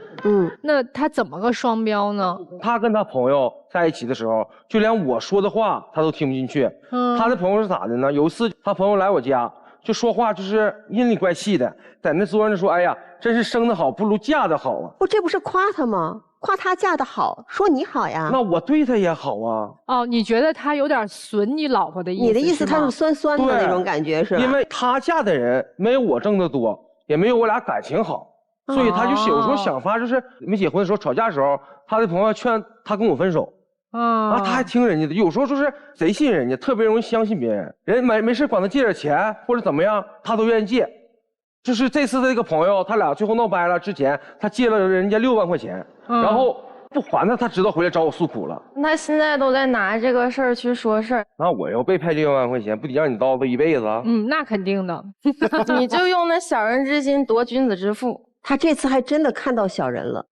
那他怎么个双标呢？
他跟他朋友在一起的时候，就连我说的话他都听不进去。他的朋友是咋的呢？有一次他朋友来我家，就说话就是阴里怪气的，在那桌上说：“哎呀，真是生的好不如嫁的好啊！”
这不是夸他吗？夸他嫁得好，说你好呀。
那我对他也好啊。
哦，你觉得他有点损你老婆的意思？
你的意思他是酸酸的那种感觉是吧？
因为他嫁的人没有我挣得多，也没有我俩感情好，所以他就有时候想法就是没结婚的时候吵架的时候，他的朋友劝他跟我分手。他还听人家的，有时候就是贼信人家，特别容易相信别人。人没事管他借点钱或者怎么样，他都愿意借。就是这次的这个朋友，他俩最后闹掰了之前，他借了人家6万块钱，然后不还他，他知道回来找我诉苦了。
他现在都在拿这个事儿去说事儿。
那我要被赔6万块钱，不得让你叨叨一辈子？
那肯定的。
你就用那小人之心夺君子之腹。
他这次还真的看到小人了。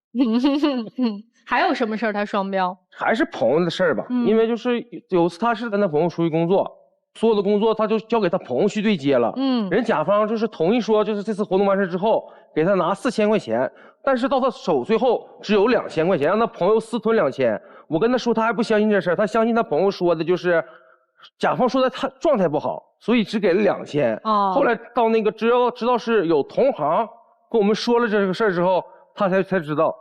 还有什么事儿他双标？
还是朋友的事儿吧，因为就是有次他是跟他朋友出去工作。所有的工作他就交给他朋友去对接了，人甲方就是同意说，就是这次活动完事之后给他拿4000块钱，但是到他手最后只有2000块钱，让他朋友私吞2000。我跟他说，他还不相信这事儿，他相信他朋友说的就是甲方说的他状态不好，所以只给了2000。后来到那个知道是有同行跟我们说了这个事儿之后，他才知道。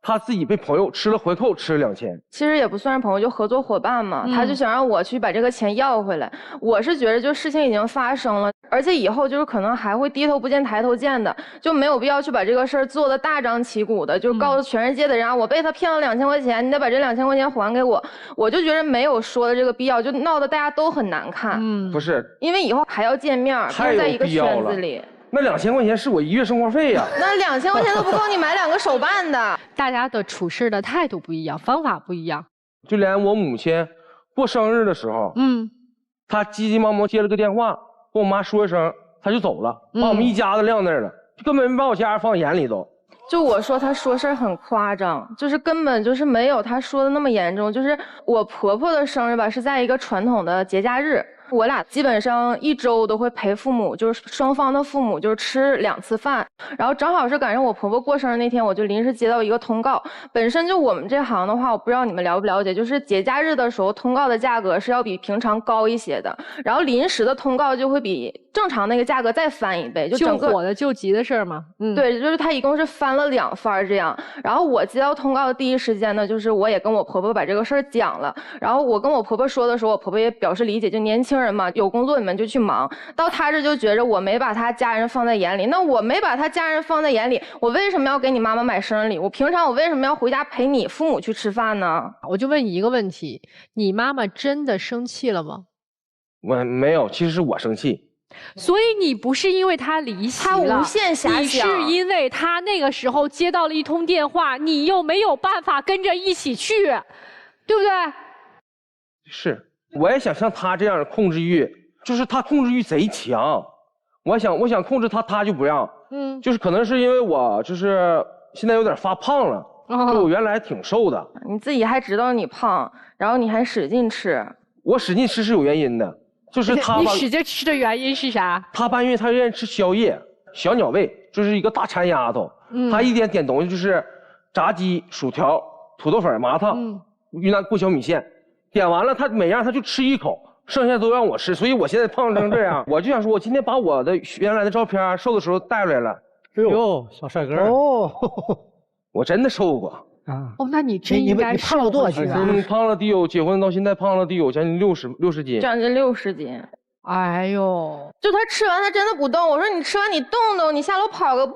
他自己被朋友吃了回扣，吃了2000。
其实也不算是朋友，就合作伙伴嘛。他就想让我去把这个钱要回来。我是觉得，就事情已经发生了，而且以后就是可能还会低头不见抬头见的，就没有必要去把这个事儿做得大张旗鼓的，就告诉全世界的人啊，我被他骗了2000块钱，你得把这2000块钱还给我。我就觉得没有说的这个必要，就闹得大家都很难看。
不是，
因为以后还要见面，还在一个圈子里。
那2000块钱是我1月生活费呀。
那2000块钱都不够你买2个手办的。
大家的处事的态度不一样，方法不一样。
就连我母亲过生日的时候，她急急忙忙接了个电话，跟我妈说一声，她就走了，把我们一家子晾那儿了，就根本没把我家人放眼里都。
就我说他说事儿很夸张，就是根本就是没有他说的那么严重。就是我婆婆的生日吧，是在一个传统的节假日。我俩基本上1周都会陪父母，就是双方的父母就是吃2次饭，然后正好是赶上我婆婆过生日那天，我就临时接到一个通告。本身就我们这行的话，我不知道你们了不了解，就是节假日的时候通告的价格是要比平常高一些的，然后临时的通告就会比正常那个价格再翻1倍，就整个
救火的救急的事儿嘛。
对，就是它一共是翻了2番这样。然后我接到通告的第一时间呢，就是我也跟我婆婆把这个事儿讲了，然后我跟我婆婆说的时候，我婆婆也表示理解，就年轻人嘛，有工作你们就去忙。到他这就觉着我没把他家人放在眼里，那我没把他家人放在眼里，我为什么要给你妈妈买生日礼物？平常我为什么要回家陪你父母去吃饭呢？
我就问你一个问题，你妈妈真的生气了吗？
我没有，其实是我生气。
所以你不是因为他离席了，
他无限遐想，
你是因为他那个时候接到了一通电话，你又没有办法跟着一起去，对不对？
是，我也想像他这样的控制欲，就是他控制欲贼强。我想控制他，他就不让。就是可能是因为我就是现在有点发胖了，就我原来挺瘦的。
你自己还知道你胖，然后你还使劲吃。
我使劲吃是有原因的。就是他
你使劲吃的原因是啥？
他搬运，他愿意吃宵夜，小鸟胃，就是一个大馋丫头。他一天点东西就是炸鸡、薯条、土豆粉、麻辣烫、云南过桥米线，点完了他每样他就吃1口，剩下都让我吃。所以我现在胖成这样，我就想说，我今天把我的原来的照片瘦的时候带出来了。
哎呦，小帅哥
哦，
我真的瘦过。
哦，那你真应该
胖了多少斤啊？
胖了得有，结婚到现在胖了得有将近60斤，
将近60斤。
哎呦，
就他吃完他真的不动。我说你吃完你动动，你下楼跑个步，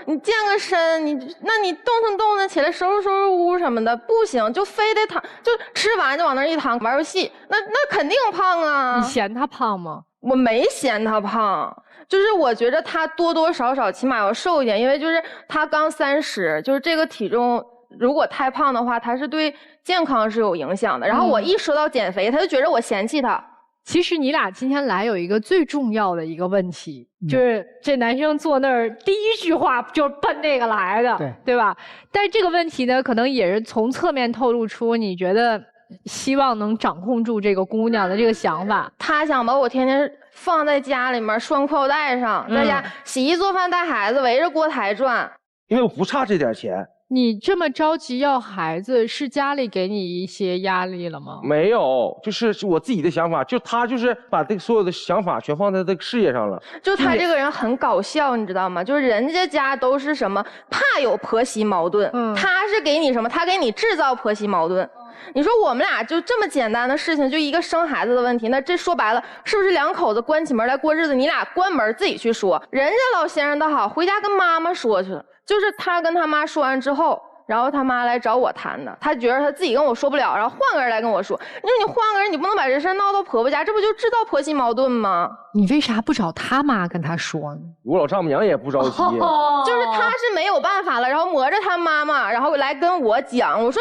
你健个身，那你动弹起来收拾屋什么的，不行，就非得躺，就吃完就往那一躺玩游戏，那肯定胖啊。
你嫌他胖吗？
我没嫌他胖，就是我觉得他多多少少起码要瘦一点，因为就是他刚30，就是这个体重如果太胖的话，他是对健康是有影响的。然后我一说到减肥，他就觉得我嫌弃他。
其实你俩今天来有一个最重要的一个问题，就是这男生坐那儿第一句话就是奔那个来的，对吧？但是这个问题呢，可能也是从侧面透露出你觉得希望能掌控住这个姑娘的这个想法。
他想把我天天放在家里面双裤带上，在家洗衣做饭带孩子，围着锅台转。
因为我不差这点钱。
你这么着急要孩子，是家里给你一些压力了吗？
没有，就是我自己的想法，就他就是把这个所有的想法全放在这个事业上了。
就他这个人很搞笑，你知道吗？就是人家都是什么怕有婆媳矛盾，他是给你什么？他给你制造婆媳矛盾。你说我们俩就这么简单的事情，就一个生孩子的问题，那这说白了是不是两口子关起门来过日子？你俩关门自己去说，人家老先生倒好，回家跟妈妈说去了。就是他跟他妈说完之后，然后他妈来找我谈的，他觉得他自己跟我说不了，然后换个人来跟我说。你说你换个人，你不能把这事闹到婆婆家，这不就制造婆媳矛盾吗？
你为啥不找他妈跟他说呢？
我老丈母娘也不着急，
就是他是没有办法了，然后磨着他妈妈，然后来跟我讲，我说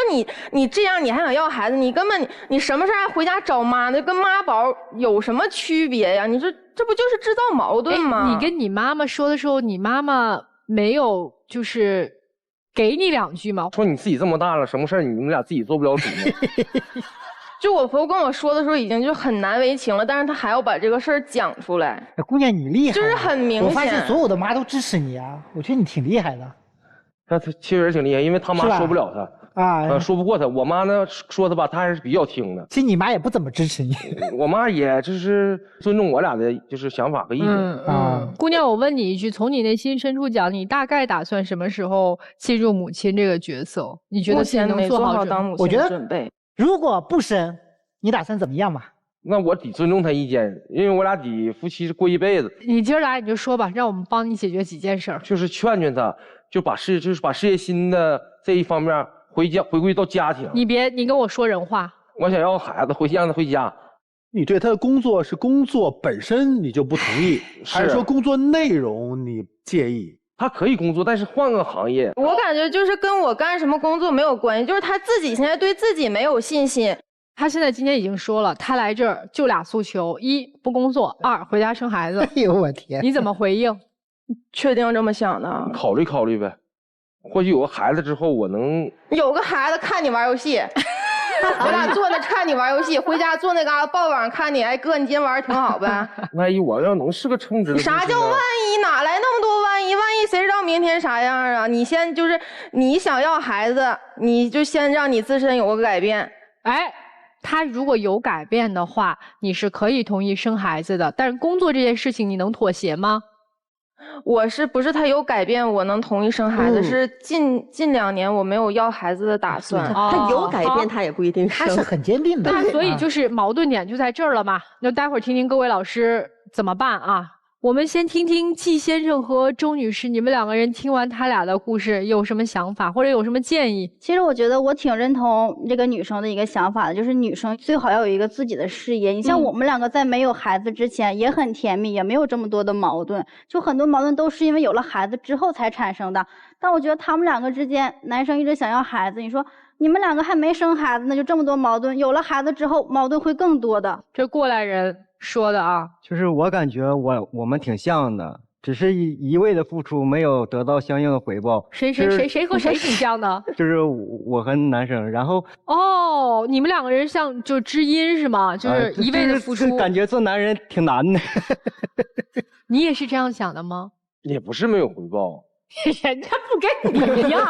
你这样你还想要孩子，你根本你什么事还回家找妈呢？跟妈宝有什么区别呀？你说这不就是制造矛盾吗？
你跟你妈妈说的时候，你妈妈没有就是给你2句吗？
说你自己这么大了，什么事你们俩自己做不了主吗？
就我婆婆跟我说的时候，已经就很难为情了，但是她还要把这个事儿讲出来。
姑娘，你厉害，
就是很明显。
我发现所有的妈都支持你啊，我觉得你挺厉害的。
他确实挺厉害，因为他妈说不了他
啊，
说不过他。我妈呢说他吧，他还是比较听的。
其实你妈也不怎么支持你，
我妈也就是尊重我俩的就是想法和意见。
姑娘，我问你一句，从你内心深处讲，你大概打算什么时候进入母亲这个角色？你觉得自己能做好
当母亲的准备？
如果不生，你打算怎么样嘛？
那我得尊重他意见，因为我俩得夫妻过一辈子。
你今儿来你就说吧，让我们帮你解决几件事儿。
就是劝劝他，就把事业心的这一方面回归到家庭。
你跟我说人话。
我想要孩子，让他回家。
你对他的工作是工作本身你就不同意，还是说工作内容你介意？
他可以工作，但是换个行业。
我感觉就是跟我干什么工作没有关系，就是他自己现在对自己没有信心。
他现在今天已经说了，他来这儿就俩诉求：1不工作，2回家生孩子。
哎呦我天！
你怎么回应？
确定这么想的？
考虑考虑呗，或许有个孩子之后，我能
有个孩子看你玩游戏。我俩坐那看你玩游戏，回家坐那嘎达抱网看你，哎哥，你今天玩的挺好呗？
万一我要能是个称职的，
啥叫万一？哪来那么多万一？万一谁知道明天啥样啊？你先就是你想要孩子，你就先让你自身有个改变。
哎，他如果有改变的话，你是可以同意生孩子的，但是工作这件事情你能妥协吗？
我是不是他有改变，我能同意生孩子？是近2年我没有要孩子的打算。
他有改变，他也不一定生。
他是很坚定的。
那所以就是矛盾点就在这儿了嘛。那待会儿听听各位老师怎么办啊？我们先听听季先生和周女士，你们2个人听完他俩的故事有什么想法或者有什么建议？
其实我觉得我挺认同这个女生的一个想法的，就是女生最好要有一个自己的事业。你像我们2个在没有孩子之前也很甜蜜，也没有这么多的矛盾，就很多矛盾都是因为有了孩子之后才产生的。但我觉得他们2个之间，男生一直想要孩子，你说你们2个还没生孩子呢，就这么多矛盾，有了孩子之后矛盾会更多的。
这过来人说的啊，
就是我感觉我们挺像的，只是一味的付出没有得到相应的回报。
谁和谁挺像的？
就是我和男生，然后
哦，你们2个人像就知音是吗？就是一味的付出，
感觉做男人挺难的。
你也是这样想的吗？
也不是没有回报，
人家不跟你一样。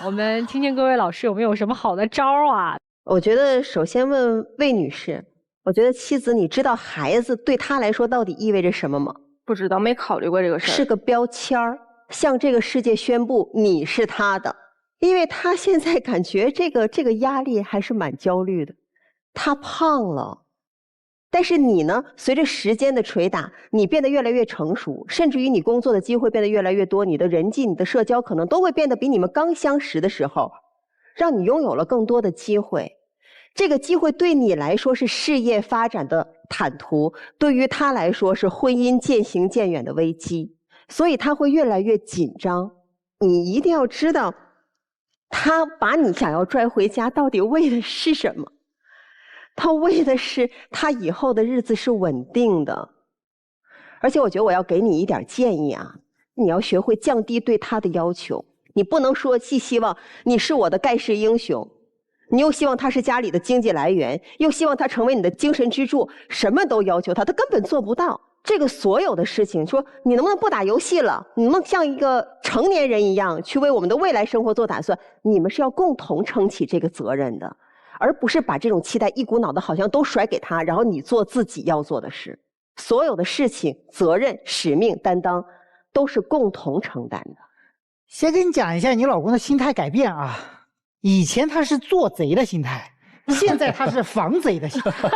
我们听听各位老师有没有什么好的招啊？
我觉得首先问魏女士。我觉得妻子，你知道孩子对她来说到底意味着什么吗？
不知道，没考虑过这个事儿。
是个标签儿，向这个世界宣布你是他的。因为他现在感觉这个压力还是蛮焦虑的。他胖了，但是你呢？随着时间的捶打，你变得越来越成熟，甚至于你工作的机会变得越来越多，你的人际、你的社交可能都会变得比你们刚相识的时候，让你拥有了更多的机会。这个机会对你来说是事业发展的坦途，对于他来说是婚姻渐行渐远的危机，所以他会越来越紧张。你一定要知道，他把你想要拽回家到底为的是什么？他为的是他以后的日子是稳定的。而且我觉得我要给你一点建议啊，你要学会降低对他的要求。你不能说既希望你是我的盖世英雄，你又希望他是家里的经济来源，又希望他成为你的精神支柱，什么都要求他，他根本做不到。这个所有的事情，说你能不能不打游戏了？你能不能像一个成年人一样去为我们的未来生活做打算？你们是要共同撑起这个责任的，而不是把这种期待一股脑的好像都甩给他，然后你做自己要做的事。所有的事情、责任、使命、担当都是共同承担的。
先跟你讲一下你老公的心态改变啊，以前他是做贼的心态，现在他是防贼的心态。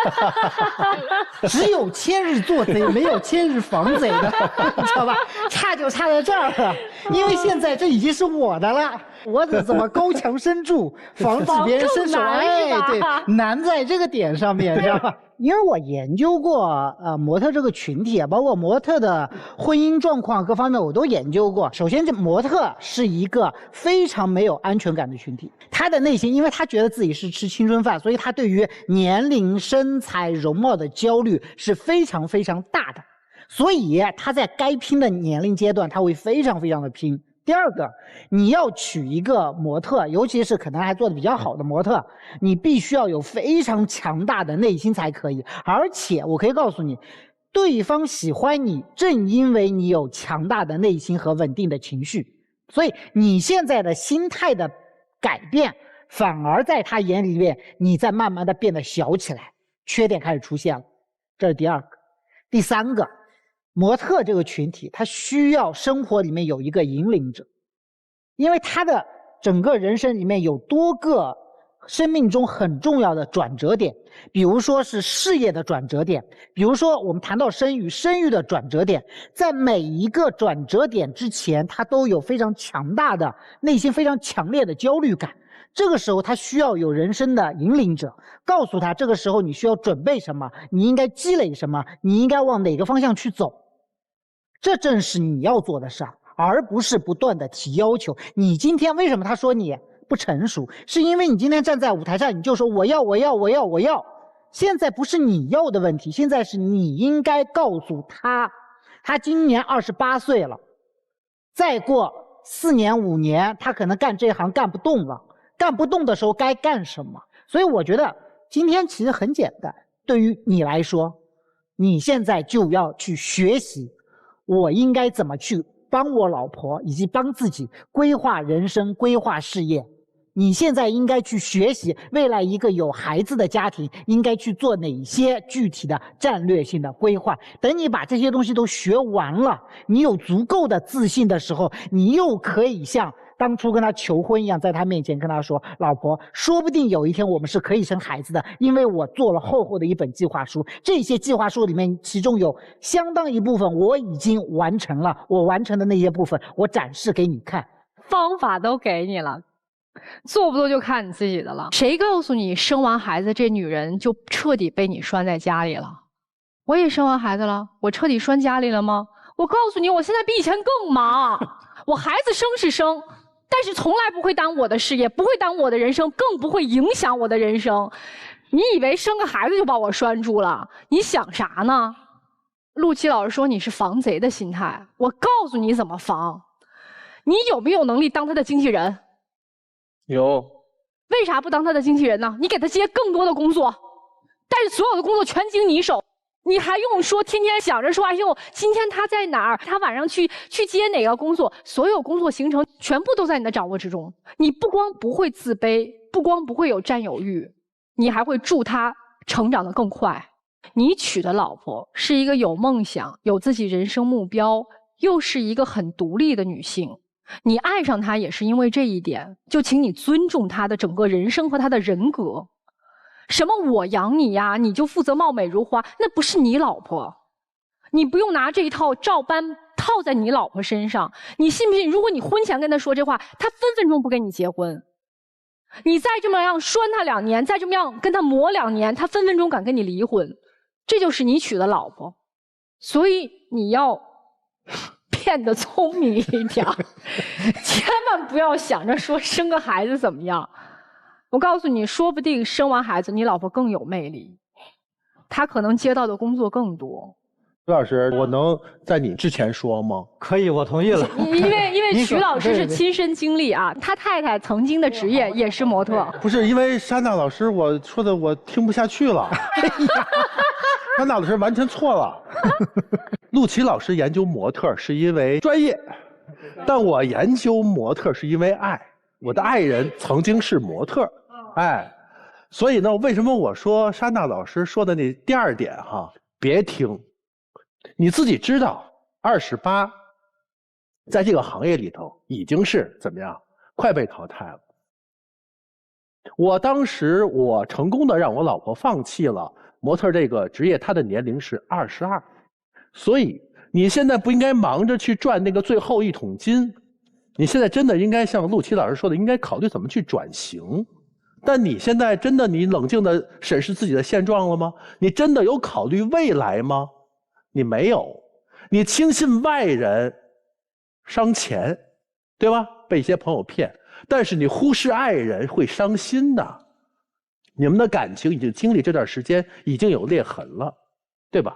只有千日做贼，没有千日防贼的，你知道吧？差就差在这儿了，因为现在这已经是我的了，我得怎么高墙深筑，防止别人伸手？哎，对，难在这个点上面，知道吧？因为我研究过模特这个群体啊，包括模特的婚姻状况各方面我都研究过。首先，这模特是一个非常没有安全感的群体，他的内心，因为他觉得自己是吃青春饭，所以他对于年龄、身材、容貌的焦虑是非常非常大的，所以他在该拼的年龄阶段，他会非常非常的拼。第二个，你要娶一个模特，尤其是可能还做得比较好的模特，你必须要有非常强大的内心才可以。而且我可以告诉你，对方喜欢你，正因为你有强大的内心和稳定的情绪。所以你现在的心态的改变，反而在他眼里面，你在慢慢的变得小起来，缺点开始出现了。这是第二个。第三个，模特这个群体，他需要生活里面有一个引领者，因为他的整个人生里面有多个生命中很重要的转折点，比如说是事业的转折点，比如说我们谈到生育的转折点，在每一个转折点之前，他都有非常强大的内心非常强烈的焦虑感。这个时候他需要有人生的引领者，告诉他这个时候你需要准备什么，你应该积累什么，你应该往哪个方向去走。这正是你要做的事儿，而不是不断的提要求。你今天为什么他说你不成熟，是因为你今天站在舞台上，你就说我要。现在不是你要的问题，现在是你应该告诉他，他今年28岁了，再过4年5年，他可能干这行干不动了，干不动的时候该干什么？所以我觉得今天其实很简单，对于你来说，你现在就要去学习，我应该怎么去帮我老婆以及帮自己规划人生、规划事业。你现在应该去学习未来一个有孩子的家庭应该去做哪些具体的战略性的规划。等你把这些东西都学完了，你有足够的自信的时候，你又可以像当初跟他求婚一样，在他面前跟他说，老婆，说不定有一天我们是可以生孩子的，因为我做了厚厚的一本计划书，这些计划书里面其中有相当一部分我已经完成了，我完成的那些部分我展示给你看，
方法都给你了，做不做就看你自己的了。谁告诉你生完孩子这女人就彻底被你拴在家里了？我也生完孩子了，我彻底拴家里了吗？我告诉你，我现在比以前更忙。我孩子生是生，但是从来不会耽误我的事业，不会耽误我的人生，更不会影响我的人生。你以为生个孩子就把我拴住了？你想啥呢？陆琪老师说你是防贼的心态，我告诉你怎么防。你有没有能力当他的经纪人？
有。
为啥不当他的经纪人呢？你给他接更多的工作，但是所有的工作全经你手，你还用说天天想着说，哎呦，今天他在哪儿？他晚上去接哪个工作？所有工作行程全部都在你的掌握之中。你不光不会自卑，不光不会有占有欲，你还会助他成长得更快。你娶的老婆是一个有梦想、有自己人生目标，又是一个很独立的女性。你爱上她也是因为这一点，就请你尊重她的整个人生和她的人格。什么我养你呀，你就负责貌美如花，那不是你老婆。你不用拿这一套照搬套在你老婆身上。你信不信，如果你婚前跟她说这话，她分分钟不跟你结婚。你再这么样拴他2年，再这么样跟他磨2年，他分分钟敢跟你离婚。这就是你娶的老婆，所以你要变得聪明一点，千万不要想着说生个孩子怎么样。我告诉你，说不定生完孩子，你老婆更有魅力，她可能接到的工作更多。
徐老师，我能在你之前说吗？
可以，我同意了。
因为徐老师是亲身经历啊，他太太曾经的职业也是模特。
不是因为珊娜老师，我说的我听不下去了。珊娜老师完全错了。陆琪老师研究模特是因为专业，但我研究模特是因为爱。我的爱人曾经是模特，哎，所以呢，为什么我说珊娜老师说的那第2点哈，别听。你自己知道，28，在这个行业里头已经是怎么样，快被淘汰了。我当时我成功的让我老婆放弃了模特这个职业，她的年龄是22，所以你现在不应该忙着去赚那个最后1桶金，你现在真的应该像陆琪老师说的，应该考虑怎么去转型。但你现在真的你冷静的审视自己的现状了吗？你真的有考虑未来吗？你没有，你轻信外人，伤钱，对吧？被一些朋友骗，但是你忽视爱人会伤心的。你们的感情已经经历这段时间已经有裂痕了，对吧？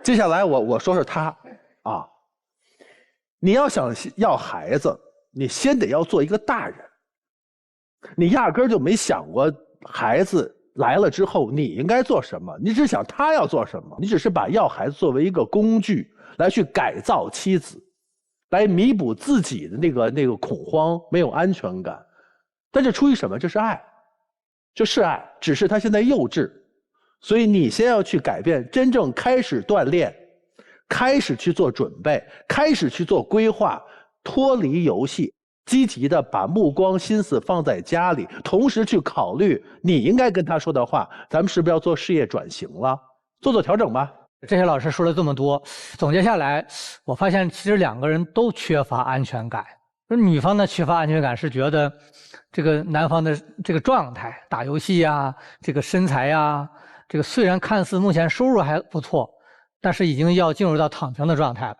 接下来我说说他啊，你要想要孩子，你先得要做一个大人，你压根儿就没想过孩子来了之后你应该做什么，你只想他要做什么，你只是把要孩子作为一个工具来去改造妻子，来弥补自己的那个恐慌，没有安全感。但这出于什么？这是爱，这是爱，只是他现在幼稚。所以你先要去改变，真正开始锻炼，开始去做准备，开始去做规划，脱离游戏，积极的把目光心思放在家里，同时去考虑你应该跟他说的话，咱们是不是要做事业转型了，做调整吧。
这些老师说了这么多，总结下来，我发现其实2个人都缺乏安全感。女方呢缺乏安全感，是觉得这个男方的这个状态，打游戏啊，这个身材啊，这个虽然看似目前收入还不错，但是已经要进入到躺平的状态了。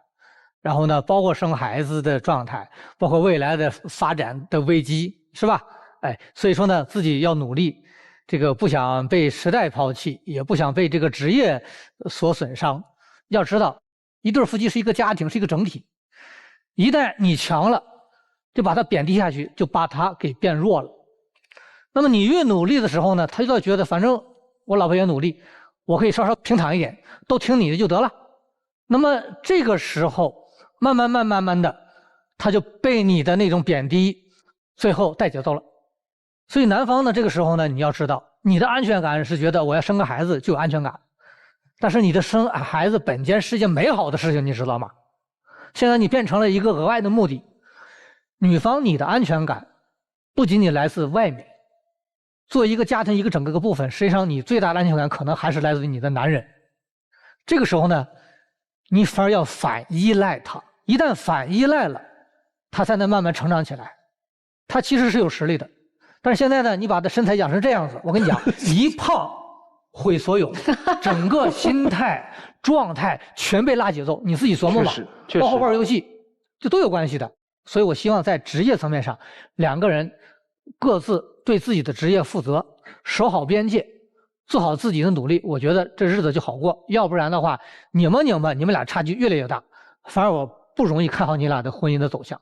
然后呢，包括生孩子的状态，包括未来的发展的危机，是吧？哎，所以说呢，自己要努力，这个不想被时代抛弃，也不想被这个职业所损伤。要知道，一对夫妻是一个家庭，是一个整体。一旦你强了，就把他贬低下去，就把他给变弱了。那么你越努力的时候呢，他就要觉得反正我老婆也努力，我可以稍稍平躺一点，都听你的就得了。那么这个时候，慢慢的，他就被你的那种贬低，最后带节奏了。所以男方呢，这个时候呢，你要知道，你的安全感是觉得我要生个孩子就有安全感，但是你的生孩子本身是一件美好的事情，你知道吗？现在你变成了一个额外的目的。女方你的安全感不仅仅来自外面，作为一个家庭一个整个部分，实际上你最大的安全感可能还是来自于你的男人。这个时候呢，你反而要反依赖他，一旦反依赖了，他才能慢慢成长起来。他其实是有实力的，但是现在呢，你把他身材养成这样子，我跟你讲，一胖毁所有，整个心态状态全被拉节奏，你自己琢磨吧，包括玩游戏，这都有关系的。所以我希望在职业层面上，2个人各自对自己的职业负责，守好边界，做好自己的努力，我觉得这日子就好过。要不然的话，拧巴，你们俩差距越来越大，反而我不容易看好你俩的婚姻的走向。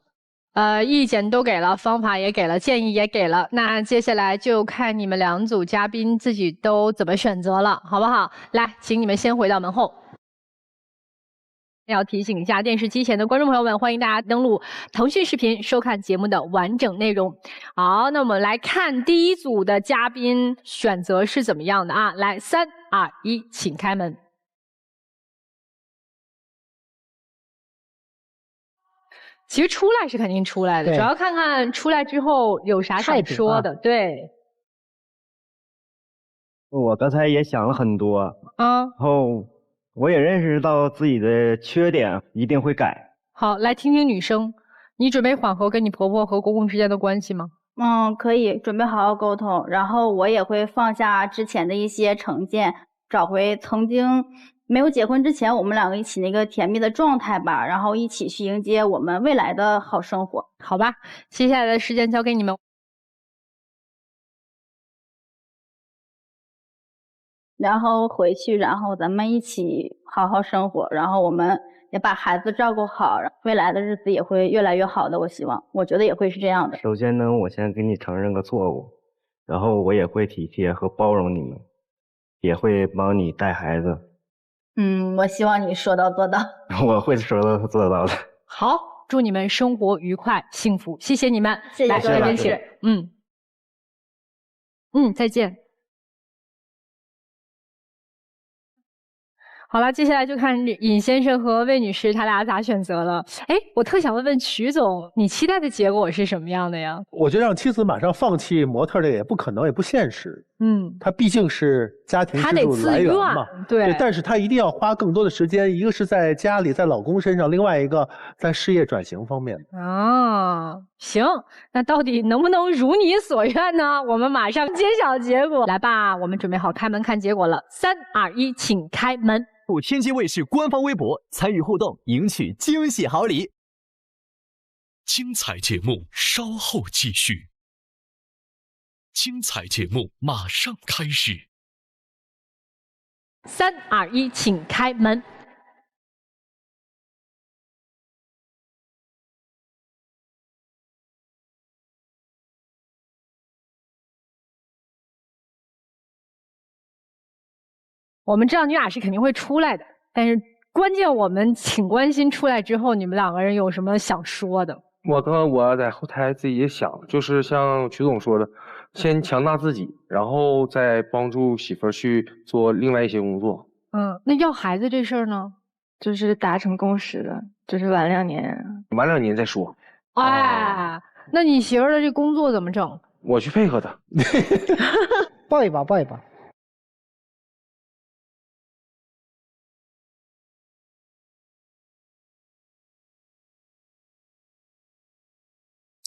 意见都给了，方法也给了，建议也给了，那接下来就看你们2组嘉宾自己都怎么选择了，好不好？来，请你们先回到门后。要提醒一下电视机前的观众朋友们，欢迎大家登录腾讯视频收看节目的完整内容。好，那我们来看第1组的嘉宾选择是怎么样的啊？来，3、2、1，请开门。其实出来是肯定出来的，主要看看出来之后有啥想说的。对，
我刚才也想了很多
啊，
然后我也认识到自己的缺点，一定会改。
好，来听听女生，你准备缓和跟你婆婆和公公之间的关系吗？
可以准备好好沟通，然后我也会放下之前的一些成见，找回曾经没有结婚之前我们两个一起那个甜蜜的状态吧，然后一起去迎接我们未来的好生活。
好吧，接下来的时间交给你们。
然后回去，然后咱们一起好好生活，然后我们也把孩子照顾好，未来的日子也会越来越好的，我觉得也会是这样的。
首先呢，我先给你承认个错误，然后我也会体贴和包容你们，也会帮你带孩子。
我希望你说到做到。
我会说到做到的。
好，祝你们生活愉快幸福，谢谢你们。
谢谢
来这边请。再见。好了，接下来就看尹先生和魏女士他俩咋选择了。哎，我特想问问曲总，你期待的结果是什么样的呀？
我觉得让妻子马上放弃模特这个也不可能，也不现实。他毕竟是家庭支柱来源嘛，
对。
但是他一定要花更多的时间，一个是在家里，在老公身上，另外一个在事业转型方面。
行，那到底能不能如你所愿呢？我们马上揭晓结果。来吧，我们准备好开门看结果了。3、2、1，请开门。
天津卫视官方微博参与互动，赢取惊喜好礼。
精彩节目稍后继续。精彩节目马上开始。
3、2、1，请开门。我们知道你俩是肯定会出来的，但是关键我们请关心出来之后，你们两个人有什么想说的？
我在后台自己也想，就是像曲总说的，先强大自己，然后再帮助媳妇儿去做另外一些工作。
那要孩子这事儿呢？
就是达成共识了，就是晚2年。
晚2年再说。
哎，那你媳妇儿的这工作怎么整？
我去配合她。
抱一抱，抱一抱。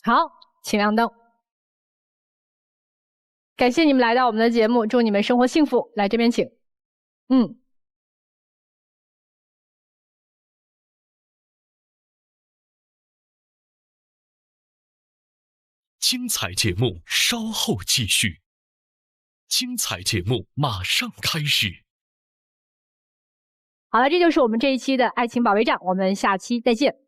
好，请亮灯。感谢你们来到我们的节目，祝你们生活幸福。来这边请。
精彩节目稍后继续。精彩节目马上开始。
好了，这就是我们这一期的爱情保卫战，我们下期再见。